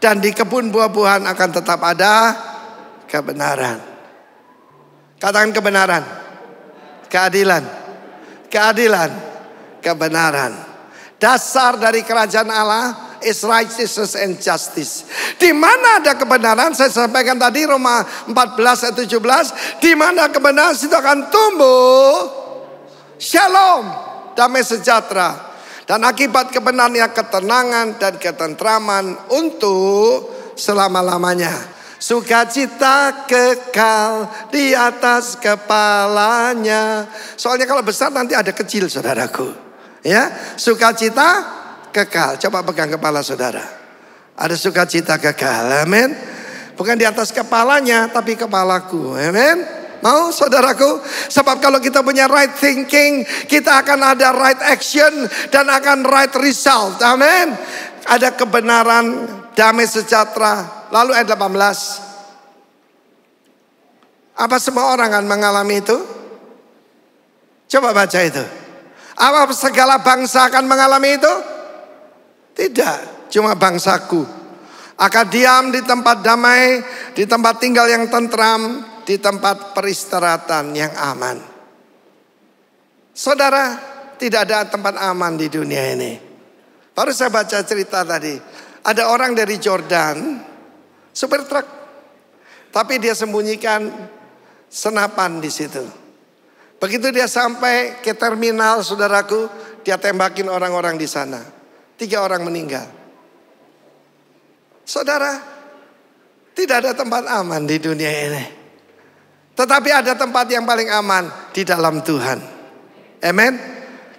Speaker 4: Dan di kebun buah-buahan akan tetap ada kebenaran. Katakan kebenaran. Keadilan. Keadilan. Kebenaran. Dasar dari kerajaan Allah is righteousness and justice. Di mana ada kebenaran, saya sampaikan tadi Roma 14 ayat 17, di mana kebenaran itu akan tumbuh shalom, damai sejahtera, dan akibat kebenarannya ketenangan dan ketentraman untuk selama-lamanya. Sukacita kekal di atas kepalanya. Soalnya kalau besar nanti ada kecil, saudaraku. Ya, sukacita kekal. Coba pegang kepala saudara. Ada sukacita kekal. Amin. Bukan di atas kepalanya, tapi kepalaku. Amin. Mau saudaraku? Sebab kalau kita punya right thinking, kita akan ada right action dan akan right result. Amin. Ada kebenaran, damai sejahtera. Lalu ayat 18. Apa semua orang akan mengalami itu? Coba baca itu. Apa segala bangsa akan mengalami itu? Tidak, cuma bangsaku akan diam di tempat damai, di tempat tinggal yang tentram, di tempat peristirahatan yang aman. Saudara, tidak ada tempat aman di dunia ini. Baru saya baca cerita tadi. Ada orang dari Jordan, supir truk. Tapi dia sembunyikan senapan di situ. Begitu dia sampai ke terminal, saudaraku, dia tembakin orang-orang di sana. 3 orang meninggal. Saudara, tidak ada tempat aman di dunia ini. Tetapi ada tempat yang paling aman di dalam Tuhan. Amen.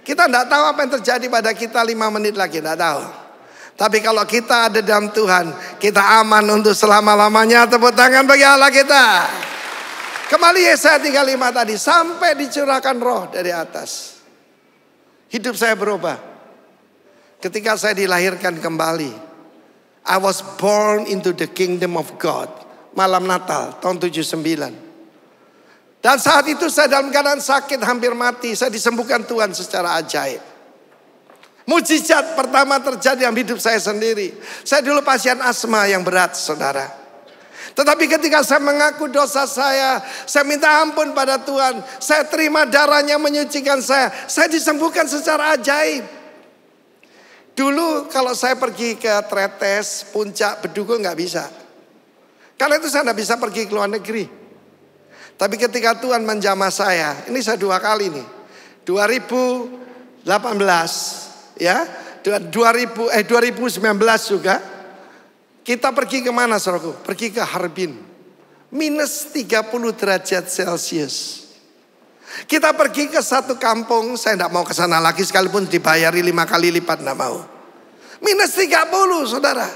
Speaker 4: Kita tidak tahu apa yang terjadi pada kita 5 menit lagi, tidak tahu. Tapi kalau kita ada dalam Tuhan, kita aman untuk selama-lamanya. Tepuk tangan bagi Allah kita. Kembali Yesaya 35 tadi, sampai dicurahkan roh dari atas. Hidup saya berubah. Ketika saya dilahirkan kembali. I was born into the kingdom of God. Malam Natal tahun 79. Dan saat itu saya dalam keadaan sakit, hampir mati. Saya disembuhkan Tuhan secara ajaib. Mujizat pertama terjadi dalam hidup saya sendiri. Saya dulu pasien asma yang berat, saudara. Tetapi ketika saya mengaku dosa saya minta ampun pada Tuhan, saya terima darahnya menyucikan saya disembuhkan secara ajaib. Dulu kalau saya pergi ke Tretes, Puncak, Bedugul nggak bisa. Karena itu saya nggak bisa pergi ke luar negeri. Tapi ketika Tuhan menjamah saya, ini saya 2 kali nih. 2018 ya, 2019 juga. Kita pergi kemana saudaraku? Pergi ke Harbin. Minus 30 derajat Celcius. Kita pergi ke satu kampung, saya tidak mau ke sana lagi sekalipun dibayari 5 kali lipat, tidak mau. Minus 30 saudara.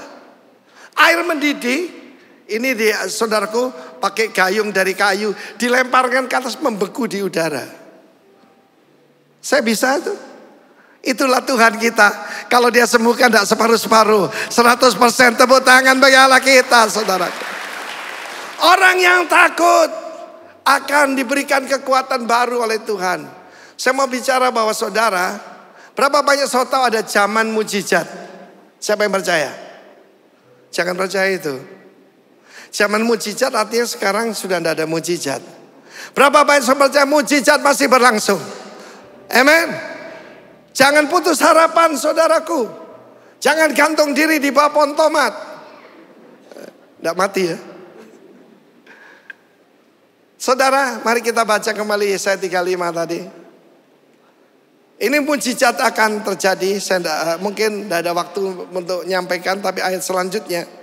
Speaker 4: Air mendidih. Ini dia saudaraku pakai gayung dari kayu, dilemparkan ke atas membeku di udara. Saya bisa tuh. Itulah Tuhan kita. Kalau dia sembuhkan tidak separuh-separuh, 100%. Tepuk tangan bagi Allah kita, saudara. Orang yang takut akan diberikan kekuatan baru oleh Tuhan. Saya mau bicara bahwa saudara, berapa banyak saudara tahu ada zaman mujizat? Siapa yang percaya? Jangan percaya itu. Zaman mujizat artinya sekarang sudah tidak ada mujizat. Berapa banyak saudara percaya mujizat masih berlangsung? Amen. Jangan putus harapan saudaraku. Jangan gantung diri di bawah pohon tomat. Tidak mati ya. Saudara, mari kita baca kembali Yesaya 35 tadi. Ini mujizat akan terjadi. Saya mungkin tidak ada waktu untuk menyampaikan, tapi ayat selanjutnya.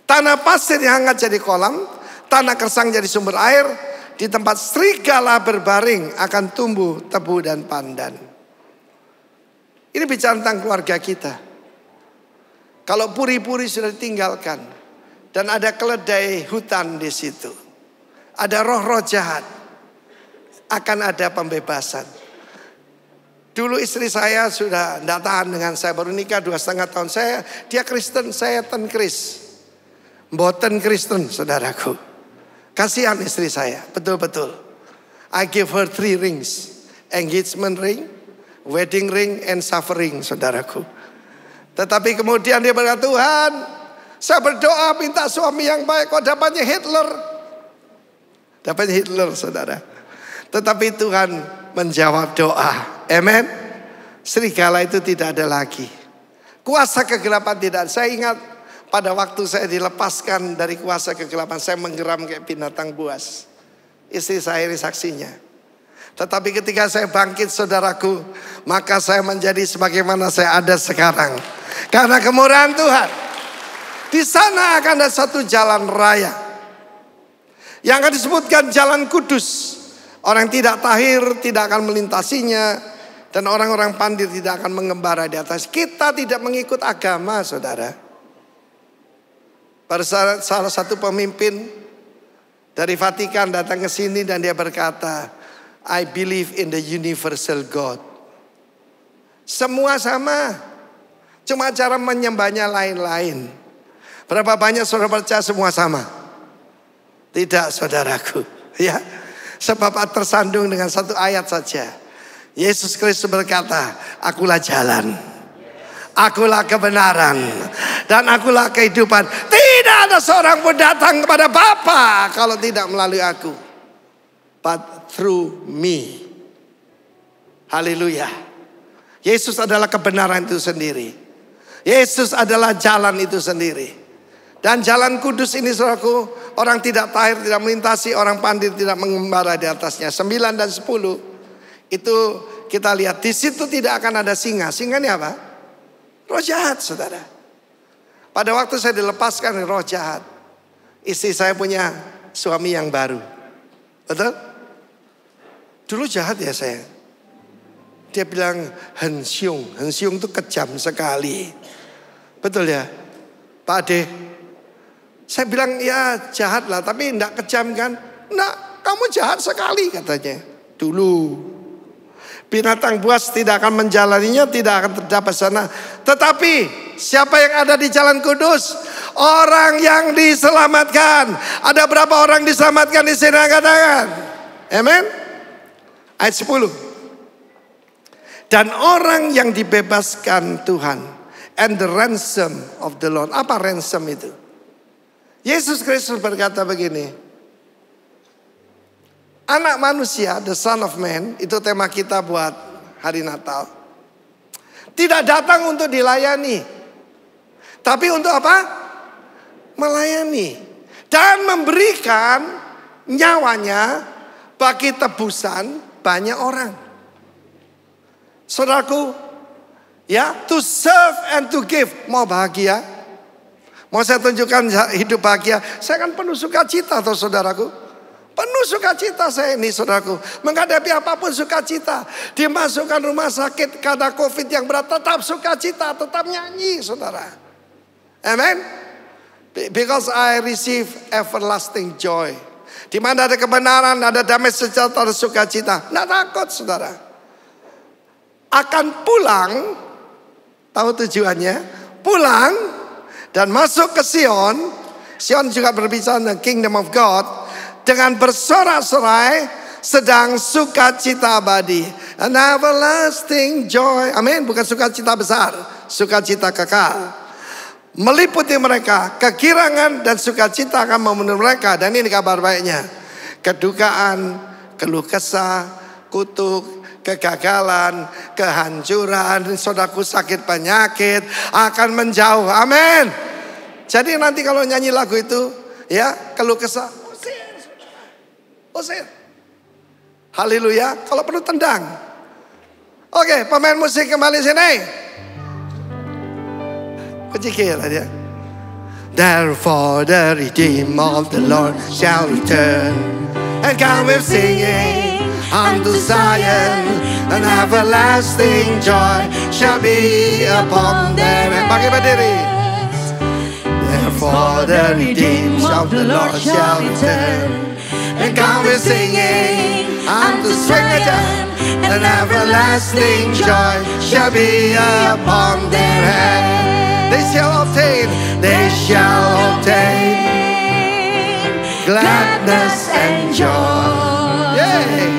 Speaker 4: Tanah pasir yang hangat jadi kolam, tanah kersang jadi sumber air, di tempat serigala berbaring akan tumbuh tebu dan pandan. Ini bicara tentang keluarga kita. Kalau puri-puri sudah ditinggalkan dan ada keledai hutan di situ, ada roh-roh jahat, akan ada pembebasan. Dulu istri saya sudah tidak tahan dengan saya, baru nikah 2,5 tahun. Dia Kristen, saya ten-Kris. Mboten Kristen, saudaraku. Kasihan istri saya, betul-betul. I give her 3 rings. Engagement ring, wedding ring, and suffering, saudaraku. Tetapi kemudian dia berkata, Tuhan, saya berdoa minta suami yang baik, kok dapatnya Hitler. Dapatnya Hitler, saudara. Tetapi Tuhan menjawab doa. Amen. Serigala itu tidak ada lagi. Kuasa kegelapan tidak. Saya ingat pada waktu saya dilepaskan dari kuasa kegelapan, saya menggeram kayak binatang buas. Istri saya ini saksinya. Tetapi ketika saya bangkit saudaraku, maka saya menjadi sebagaimana saya ada sekarang. Karena kemurahan Tuhan. Di sana akan ada satu jalan raya. Yang akan disebutkan jalan kudus. Orang tidak tahir tidak akan melintasinya. Dan orang-orang pandai tidak akan mengembara di atas. Kita tidak mengikut agama saudara. Pada salah satu pemimpin dari Vatikan datang ke sini dan dia berkata, I believe in the universal God. Semua sama, cuma cara menyembahnya lain-lain. Berapa banyak saudara percaya semua sama? Tidak saudaraku, ya. Sebab tersandung dengan satu ayat saja. Yesus Kristus berkata, akulah jalan, Akulah kebenaran dan akulah kehidupan. Tidak ada seorang pun datang kepada Bapa kalau tidak melalui aku. But through me. Haleluya. Yesus adalah kebenaran itu sendiri. Yesus adalah jalan itu sendiri. Dan jalan kudus ini saudaraku, orang tidak tahir tidak melintasi, orang pandai tidak mengembara di atasnya. 9 dan 10 itu kita lihat di situ tidak akan ada singa. Singa ini apa? Roh jahat, saudara. Pada waktu saya dilepaskan dari roh jahat, istri saya punya suami yang baru. Betul? Dulu jahat ya saya. Dia bilang hensiung. Hensiung itu kejam sekali. Betul ya? Pak Ade. Saya bilang ya jahat lah, tapi enggak kejam kan? Enggak, kamu jahat sekali katanya. Dulu. Binatang buas tidak akan menjalaninya, tidak akan terdapat sana. Tetapi siapa yang ada di jalan kudus? Orang yang diselamatkan. Ada berapa orang diselamatkan di sini? Katakan. Amen. Ayat 10. Dan orang yang dibebaskan Tuhan. And the ransom of the Lord. Apa ransom itu? Yesus Kristus berkata begini. Anak manusia, the son of man, itu tema kita buat hari Natal. Tidak datang untuk dilayani. Tapi untuk apa? Melayani. Dan memberikan nyawanya bagi tebusan banyak orang. Saudaraku, ya, to serve and to give. Mau bahagia? Mau saya tunjukkan hidup bahagia? Saya kan penuh sukacita atau saudaraku. Penuh sukacita saya ini saudaraku. Menghadapi apapun sukacita. Dimasukkan rumah sakit karena COVID yang berat. Tetap sukacita, tetap nyanyi saudara. Amen. Because I receive everlasting joy. Di mana ada kebenaran, ada damai sejahtera, ada sukacita. Nggak takut saudara. Akan pulang. Tahu tujuannya? Pulang. Dan masuk ke Sion. Sion juga berbicara tentang Kingdom of God. Dengan bersorak-sorai sedang sukacita abadi. An everlasting joy. Amin. Bukan sukacita besar. Sukacita kekal. Meliputi mereka. Kegirangan dan sukacita akan memenuhi mereka. Dan ini kabar baiknya. Kedukaan, keluh kesah, kutuk, kegagalan, kehancuran, saudaraku sakit penyakit akan menjauh. Amin. Jadi nanti kalau nyanyi lagu itu, ya, keluh kesah, usir. Haleluya. Kalau perlu tendang. Oke, pemain musik kembali sini. Kecikir aja. Therefore the redeemed of the Lord shall return and come with singing unto Zion, an everlasting joy shall be upon them. Pakai berdiri. Therefore the redeemed of the Lord shall return and come with singing unto Zion, an everlasting joy shall be upon their head. They shall obtain gladness and joy. Yay.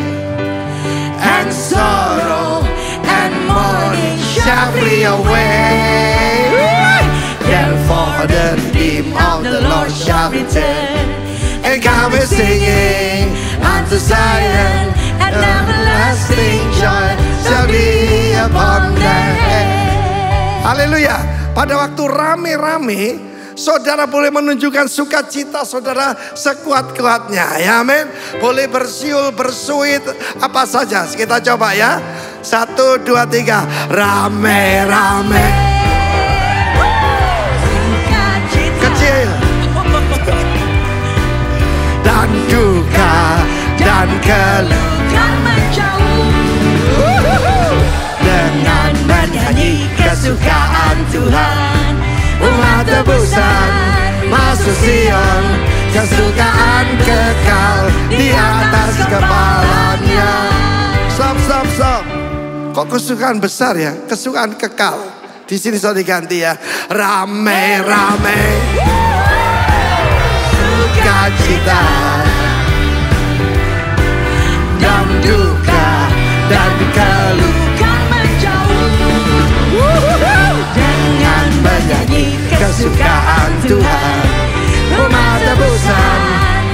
Speaker 4: And sorrow and mourning shall flee away. Therefore the redeemed of the Lord shall return and come with singing unto Zion, and everlasting joy shall be upon their head. Haleluya. Pada waktu rame-rame, saudara boleh menunjukkan sukacita saudara sekuat-kuatnya. Ya amin. Boleh bersiul, bersuit, apa saja. Kita coba ya. 1, 2, 3. Rame-rame. Kecil. Dan duka dan keluhkan menjauh. Dengan bernyanyi kesukaan Tuhan, umat tebusan masuk Sion, kesukaan kekal di atas kepalanya. Stop. Kok kesukaan besar ya? Kesukaan kekal. Di sini sudah diganti ya. Rame-rame. Sukacita dan duka dan keluhkan menjauh. menyanyi kesukaan Tuhan. Umat tebusan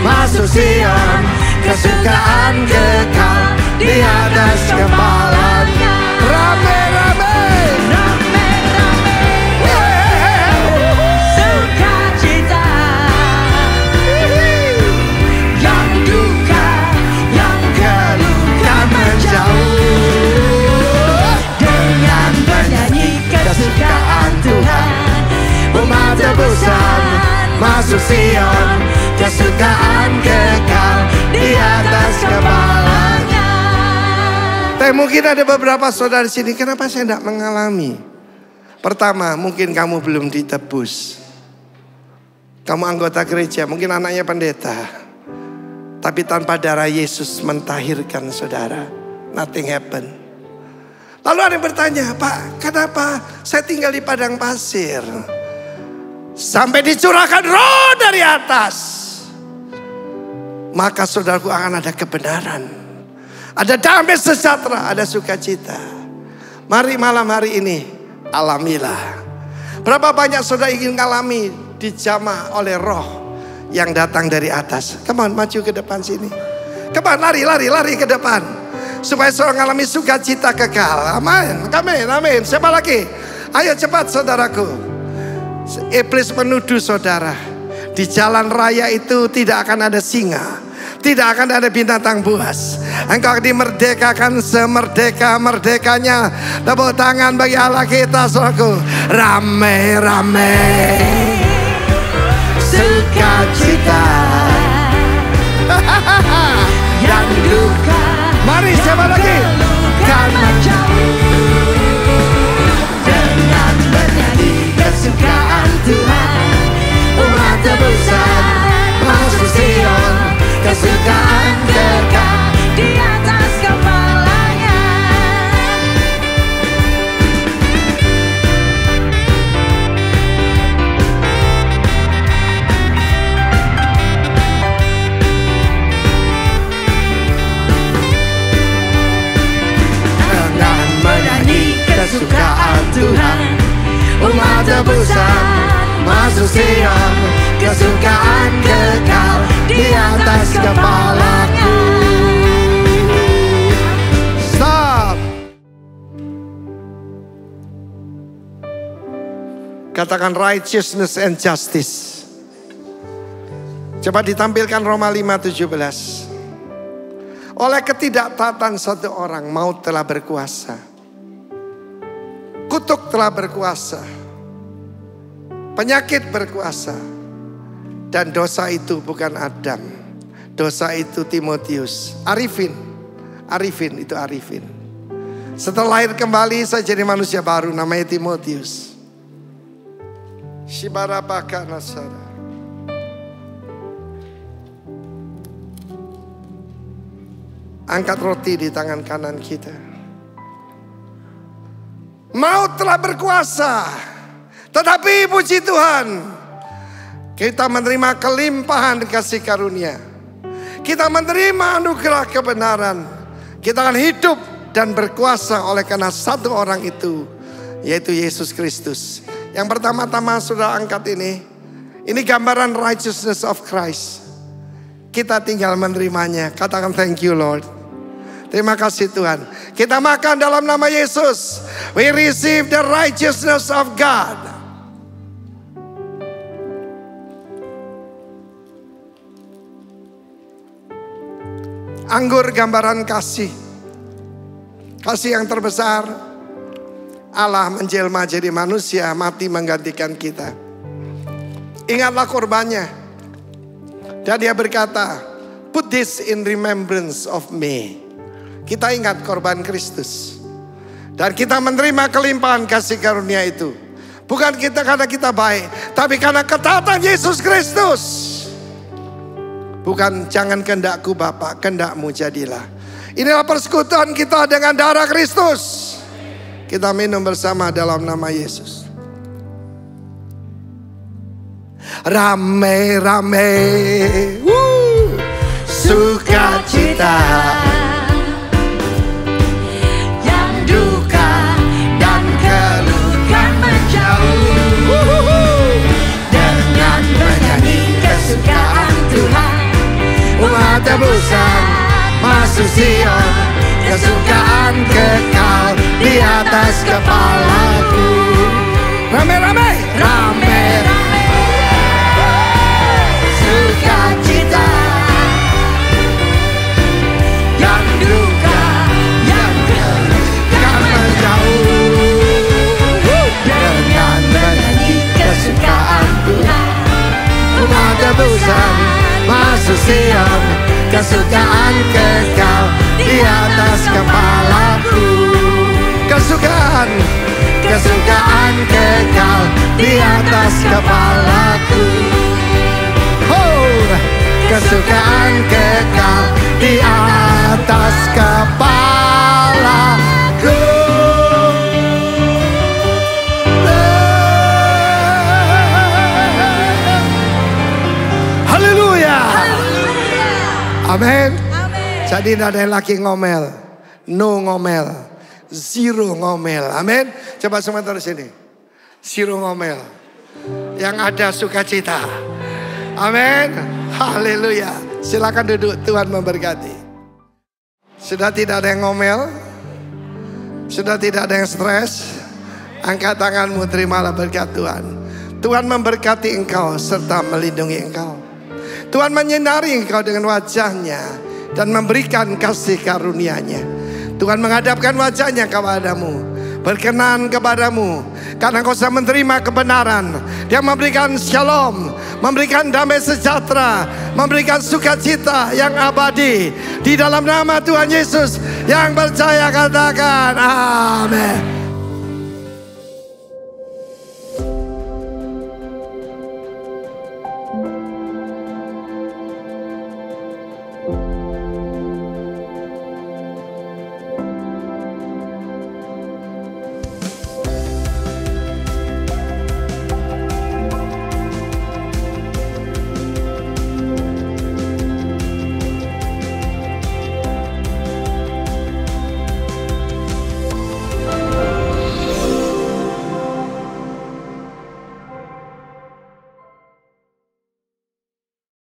Speaker 4: masuk Sion, kesukaan kekal di atas kepalanya. Rame-rame,
Speaker 2: Rame-rame, sukacita. Yang duka, yang
Speaker 4: keluhkan menjauh.
Speaker 2: dengan menyanyi kesukaan Tuhan.
Speaker 4: Umat tebusan masuk Sion, kesukaan kekal di atas kepalanya. Tapi mungkin ada beberapa saudara di sini, kenapa saya tidak mengalami? Pertama, mungkin kamu belum ditebus. Kamu anggota gereja, mungkin anaknya pendeta. Tapi tanpa darah Yesus mentahirkan saudara, nothing happen. Lalu ada yang bertanya, Pak, kenapa saya tinggal di padang pasir? Sampai dicurahkan roh dari atas. Maka saudaraku akan ada kebenaran. Ada damai sejahtera, ada sukacita. Mari malam hari ini, alamilah. Berapa banyak saudara ingin mengalami dijamah oleh roh yang datang dari atas. Come on, maju ke depan sini. Come on, lari ke depan. Supaya saudara mengalami sukacita kekal. Amin, amin. Siapa lagi? Ayo cepat saudaraku. Iblis menuduh saudara, di jalan raya itu tidak akan ada singa, tidak akan ada binatang buas. Engkau dimerdekakan semerdeka-merdekanya. Tepuk tangan bagi Allah kita, saudaraku. Rame-rame, sukacita. Yang duka, mari siapa lagi? Karena
Speaker 2: dengan menyanyi kesukaan Tuhan. Umat tebusan masuk Sion, kesukaan kekal di atas kepalanya.
Speaker 4: dengan menyanyi kesukaan Tuhan. Umat tebusan masuk Sion, kesukaan kekal di atas kepalaku. Stop. Katakan righteousness and justice. Coba ditampilkan Roma 5:17. Oleh ketidaktaatan satu orang, maut telah berkuasa. Kutuk telah berkuasa. Penyakit berkuasa. Dan dosa itu bukan Adam. Dosa itu Timotius. Arifin itu Arifin. Setelah lahir kembali saya jadi manusia baru, namanya Timotius. Shibarabaka Nasara. Angkat roti di tangan kanan kita. Maut telah berkuasa, tetapi puji Tuhan, kita menerima kelimpahan kasih karunia. Kita menerima anugerah kebenaran. Kita akan hidup dan berkuasa oleh karena satu orang itu, yaitu Yesus Kristus. Yang pertama-tama saudara angkat ini gambaran righteousness of Christ. Kita tinggal menerimanya. Katakan thank you Lord. Terima kasih Tuhan. Kita makan dalam nama Yesus. We receive the righteousness of God. Anggur gambaran kasih. Kasih yang terbesar. Allah menjelma jadi manusia, mati menggantikan kita. Ingatlah korbannya. Dan dia berkata, put this in remembrance of me. Kita ingat korban Kristus. Dan kita menerima kelimpahan kasih karunia itu. Bukan kita karena kita baik, tapi karena ketaatan Yesus Kristus. Bukan jangan kehendakku Bapa, kehendakmu jadilah. Inilah persekutuan kita dengan darah Kristus. Kita minum bersama dalam nama Yesus. Rame-rame, sukacita. Yang duka dan keluhkan menjauh. kesukaan kekal di atas kepalaku. Rame-rame, rame, sukacita yang duka yang kan menjauh. Dengan menyanyi kesukaan Tuhan, umat tebusan masuk Sion, kesukaan kekal di atas kepalaku. Kesukaan, kesukaan kekal di atas kepalaku. Oh, kesukaan kekal di atas kepalaku. Haleluya. Amin. Jadi tidak ada yang lagi ngomel, no ngomel, zero ngomel. Amin. Coba semua terus sini. Zero ngomel. Yang ada sukacita. Amin. Haleluya. Silakan duduk, Tuhan memberkati. Sudah tidak ada yang ngomel, sudah tidak ada yang stres. Angkat tanganmu, terimalah berkat Tuhan. Tuhan memberkati engkau serta melindungi engkau. Tuhan menyinari engkau dengan wajahnya dan memberikan kasih karunia-Nya. Tuhan menghadapkan wajahnya kepadamu, berkenan kepadamu, karena engkau sudah menerima kebenaran. Dia memberikan shalom, memberikan damai sejahtera, memberikan sukacita yang abadi. Di dalam nama Tuhan Yesus, yang percaya katakan amin.